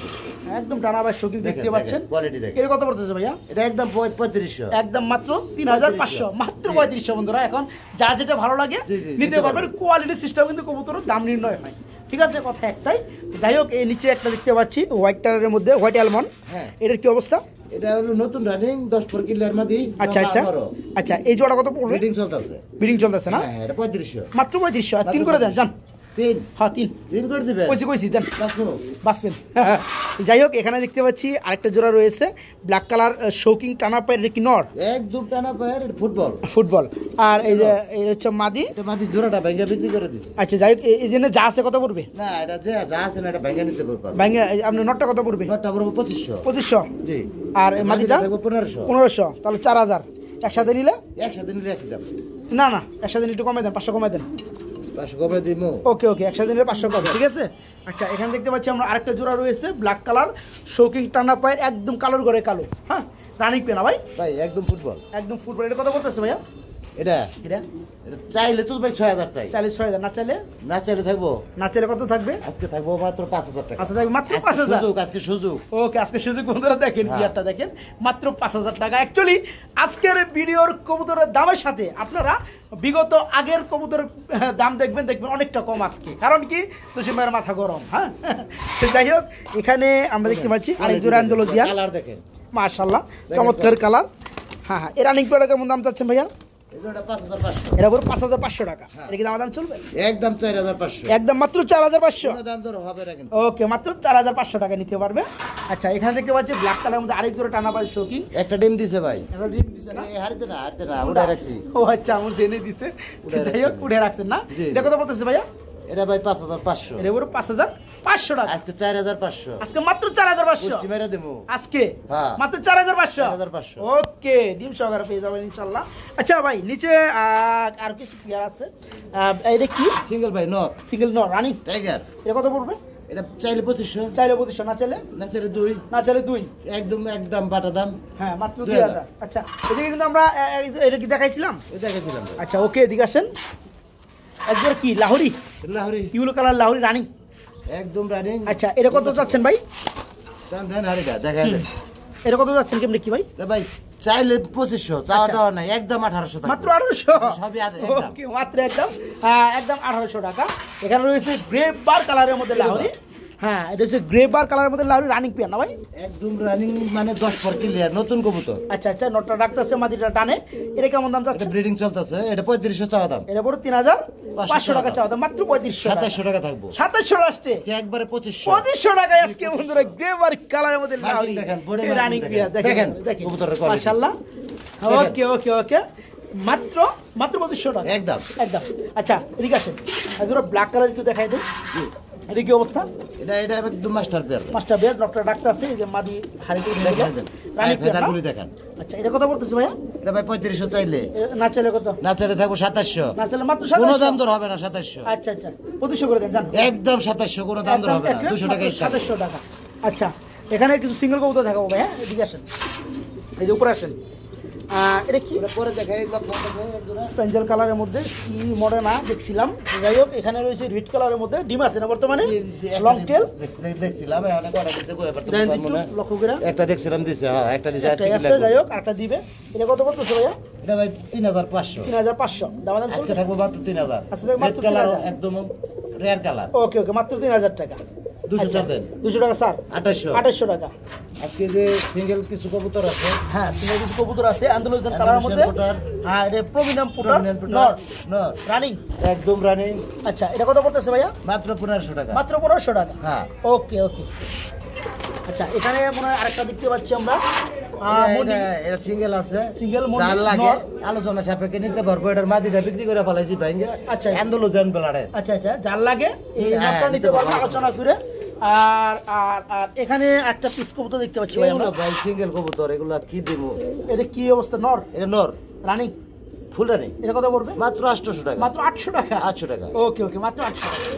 একদম টানা ভাই শৌখিন দেখতে দেখেন, পাচ্ছেন। কোয়ালিটি দেখেন। এটা কত পড়তেছে ভাইয়া? এটা একদম 3500। একদম মাত্র 3500, মাত্র 3500 বন্ধুরা। এখন যার যেটা ভালো লাগে জি, জি, নিতে নিতে পারবেন। পারবেন। কোয়ালিটি সিস্টেম কিন্তু কবুতরের দাম নির্ণয় হয়, ঠিক আছে, কথা একটাই। যাই হোক এই নিচে একটা দেখতে পাচ্ছি হোয়াইট কালারের মধ্যে, হোয়াইট অ্যালমন্ড। হ্যাঁ। এটার কি অবস্থা? এটা হলো নতুন রানিং 10 পর কিলার মাদি। আচ্ছা আচ্ছা আচ্ছা এই জোড়া কত পড়বে? রিডিং চলতেছে। বিডিং চলতেছে না? হ্যাঁ, এটা 3500। মাত্র 3500। আর তিন করে দেন জান। তিন হ্যাঁ তিন তিন করে দিবে। কইছি দেন, বাসু। বাসবেন। যাই হোক এখানে দেখতে পাচ্ছি আরেকটা জোড়া রয়েছে ব্ল্যাক কালার শৌকিং টানা পায়ের, এটা কি নর? একদম টানা পায়ের ফুটবল। ফুটবল। আর এই যে এই হচ্ছে মাদি। এটা মাদি জোড়াটা ভাঙ্গা বিক্রি করে দিছে। আচ্ছা যাই হোক এই জন্য যা আছে কত পড়বে? না, এটা যে যা আছে না এটা ভাঙ্গা নিতে পারবে। ভাঙ্গে আপনার নটটা কত পড়বে? নটটা বড় 2500। 2500। জি। আর এই মাদিটা? থাকবে 1500। 1500, তাহলে 4000 একসাথে নিলে? একসাথে নিলে একই দাম। না না একসাথে নিলে একটু কমাই দেন, 500 কমাই দেন। 500 কমে দিমু। ওকে ওকে একসাথে নিলে 500 কম, ঠিক আছে। আচ্ছা এখানে দেখতে পাচ্ছি আমরা আরেকটা জোড়া রয়েছে ব্ল্যাক কালার শৌকিং টানা পায়ের, একদম কালোর ঘরে কালো। হ্যাঁ রানিং পেনা ভাই, ভাই একদম ফুটবল। একদম ফুটবল। এটা কত বলতেছে ভাইয়া? এটা এটা এটা চাইলে তো ভাই 6000 চাই। 40-6000, না চাইলে? না চাইলে থাকবো। না চাইলে কত থাকবে? আজকে থাকবো মাত্র 5000 টাকা। আচ্ছা থাকবে মাত্র আজকে 5000। সুযোগ, আজকে সুযোগ। ওকে আজকে সুযোগ বন্ধুরা দেখেন, হ্যাঁ। বিয়ারটা দেখেন মাত্র 5000 টাকা। অ্যাকচুয়ালি আজকের ভিডিওর কবুতরের দামের সাথে আপনারা বিগত আগের কবুতরের দাম দেখবেন অনেকটা কম আজকে। কারণ কি তুষির ভাইয়ের মাথা গরম। হ্যাঁ তো যাই হোক এখানে আমরা দেখতে পাচ্ছি আরেক জোড়া অ্যান্ডালুসিয়ান। কালার দেখেন। মাশাআল্লাহ চমৎকার কালার। হ্যাঁ হ্যাঁ এর রানিং পেয়ারটা কেমন দাম চাচ্ছেন ভাইয়া? এটা 5500। এটা পুরো 5500 টাকা। এটা কি দাম চলবে? একদম 4500। একদম মাত্র 4500। কোনো দাম দর হবে না কিন্তু। ওকে মাত্র 4500 টাকা নিতে পারবে। আচ্ছা এখানে দেখতে পাচ্ছি ব্ল্যাক কালারের মধ্যে আরেক জোড়া টানা পায়ের শৌকিং। একটা ডিম দিছে ভাই। এটা রিপ দিছে না? এই হারিতে না, উড়ে রাখছি। ও আচ্ছা আমার জেনে দিছে। উঠে যাই হোক রাখছেন। উঠে রাখছেন না? জি। এটা কত বলতেছে ভাইয়া? এটা ভাই 5500। এটা পুরো 5500 টাকা। আজকে 4500। আজকে মাত্র 4500। পুষ্টি মেরে দেবো। আজকে হ্যাঁ। মাত্র 4500। 4500 ওকে ডিম সহকারে পেয়ে যাবেন ইনশাআল্লাহ। আচ্ছা ভাই নিচে আর কিছু পেয়ার আছে। এটা কি? সিঙ্গেল ভাই নট সিঙ্গেল নর রানিং। টাইগার। এটা কত পড়বে? এটা চাইলে 2500। চাইলে 2500, না চাইলে? না চাইলে 2। না চাইলে 2। একদম বাটা দাম। হ্যাঁ মাত্র 2000 2000। আচ্ছা এদিকে কিন্তু আমরা এটা কি দেখাইছিলাম? এটা দেখেছিলাম ভাই। আচ্ছা ওকে এদিকে আসেন। একবার কি Lahori Lahori yellow colour Lahori running. একদম রানিং। আচ্ছা এটা কত যাচ্ছেন ভাই? দেন হারিটা দেখা দেন। এটা কত যাচ্ছেন কেমনি কি ভাই? ভাই চাইলে 2500, চাওয়াটাও নাই, একদম 1800 টাকা। মাত্র 1800। সবই একদম। ওকে মাত্র একদম 1800 টাকা। এখানে রয়েছে গ্রে বার কালারের মধ্যে লাহোরি। হ্যাঁ এটা হচ্ছে গ্রে বার কালারের মধ্যে লাহোরি রানিং পেয়ার না ভাই? একদম রানিং মানে 10 পর ক্লিয়ার নতুন কবুতর। আচ্ছা আচ্ছা নটটা রাখতেছে মাটিটা টানে। এটা কেমন দাম এটা যাচ্ছে? ব্রিডিং চলতেছে। এটা 3500 চাওয়া দাম। এটা পুরো 3500 টাকা চাওয়া দাম, মাত্র 3500 টাকা। 2700 টাকা থাকবো। 2700 লাস্টে একবারে 2500। 2500 টাকায় আজকে বন্ধুরা গ্রে বার কালারের মধ্যে লাহোরি দেখেন, বডি রানিং মার্কিং পেয়ার দেখেন। দেখেন কবুতরের quality। মাশাআল্লাহ। ওকে ওকে ওকে মাত্র মাত্র 2500 টাকা একদম। একদম। আচ্ছা এদিকে আসেন, একদম ব্ল্যাক কালার একটু দেখাই দেন। এটা কি অবস্থা? এটা একদম master pair. Master bed doctor doctor আছে, এই যে মাদি হাড়িতে দেখেন দেন। রানী ফেদারগুলি দেখেন। আচ্ছা এটা কত পড়তেছে ভাইয়া? এটা ভাই 3500 চাইলে, না চাইলে কত? না চাইলে থাকবো 2700। না চাইলে মাত্র কোনো 2700। দাম দর হবে না 2700। আচ্ছা আচ্ছা 2500 করে দেন জান। একদম 2700, কোনো দাম দর হবে না, 200 টাকা এক্সট্রা। 2700 টাকা। আচ্ছা এখানে কিছু সিঙ্গেল কবুতর দেখাবো ভাই, হ্যাঁ এদিকে আসেন, এই যে উপরে আসেন। এটা কি পরে দেখাই এগুলো একজোড়া। স্পেঞ্জেল কালারের মধ্যে কি মডেল না দেখছিলাম, যাই হোক এখানে রয়েছে রেড কালারের মধ্যে ডিম আছে না বর্তমানে, লং টেল দেখছিলাম অনেক অনেক দিছে কই পারতে দেন পারবো একটু না। লক্ষ্য করে। একটা দেখছিলাম দিছে, হ্যাঁ একটা দিছে আজকে একটাই আছে, যাই হোক একটা দিবে। এটা কত পড়তেছে ভাইয়া? এটা ভাই 3500। 3500 দাম আজকে থাকবো মাত্র 3000। আজকে থাকবো মাত্র রেড কালার 3000। একদম রেয়ার কালার। ওকে ওকে মাত্র 3000 টাকা। 200 ছাড় দেন। 200 টাকা স্যার, 2800। 2800 টাকা। আজকে যে সিঙ্গেল কিছু কবুতর আছে, হ্যাঁ সিঙ্গেল কিছু কবুতর আছে আন্দোলন কালারের মধ্যে। পুটার। হ্যাঁ এটা প্রমিনাম পুটার প্রমিনেন্ট পুটার, নর নর রানিং। একদম রানিং। আচ্ছা এটা কত পড়তেছে ভাইয়া? মাত্র 1500 টাকা। মাত্র 1500 টাকা। হ্যাঁ। ওকে ওকে। আচ্ছা এখানে মনে হয় আরেকটা দেখতে পাচ্ছি আমরা, এটা সিঙ্গেল আছে, সিঙ্গেল যার লাগে নর। আলোচনা সাপেক্ষে নিতে পারবো। এটার মাদিটা বিক্রি করে ফেলাইছি ভাইঙ্গে। আচ্ছা। আন্দোলন বেলাড়ে। আচ্ছা আচ্ছা যার লাগে এই হ্যাঁ, নামটা নিতে নিতে পারবো পারবো। আলোচনা করে। আর আর আর এখানে একটা পিস কবুতর দেখতে পাচ্ছি ভাই আমরা। এগুলো ভাই সিঙ্গেল কবুতর, এগুলো কি দিব? এটা কি অবস্থা? নর এটা নর, রানিং। Full running. এটা কত পড়বে? মাত্র 800 টাকা। মাত্র 800 টাকা। 800 টাকা। ওকে ওকে মাত্র 800 টাকা।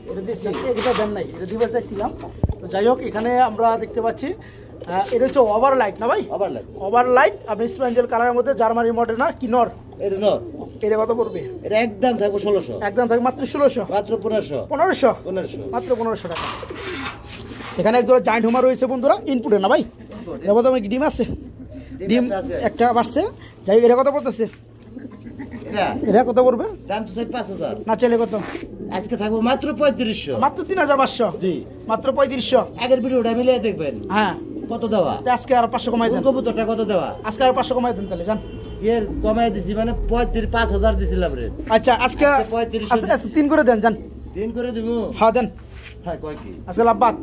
এটা দিচ্ছি। এটা দেন নাই, এটা দিবে চাইছিলাম। তো যাই হোক এখানে আমরা দেখতে পাচ্ছি এটা হচ্ছে ওভার লাইট না ভাই? আবার লাগে। ওভার লাইট আপনি স্পেঞ্জেল কালারের মধ্যে জার্মানি মডেল না কি নর? এটা নর। এটা কত পড়বে? এটা একদম থাকবো 1600। একদম থাকে মাত্র 1600। মাত্র 1500। 1500 1500। মাত্র 1500 টাকা। এখানে একজোড়া জায়েন্ট হোমা রয়েছে বন্ধুরা, ইনপুটে না ভাই? এর মধ্যে আমার ডিম আছে, ডিম একটা বাড়ছে। যাই হোক এটা কত পড়তেছে? এটা কত পড়বে? দাম তো 5000। না চাইলে কত? আজকে থাকবো মাত্র 3500। মাত্র 3500। জি। মাত্র 3500। আগের ভিডিওটা মিলিয়ে দেখবেন হ্যাঁ কত দেওয়া। তো আজকে আর 500 কমাই দেন। কবুতরটা কত দেওয়া? আজকে আর 500 কমাই দেন তাহলে জান। এর কমাই দিছি মানে 5000 দিছিলাম রে। আচ্ছা আজকে আজকে 3500 আচ্ছা 3 করে দেন জান। 3 করে দিব। হ্যাঁ দেন। হ্যাঁ কয় কি? আজকে লাভ বাদ।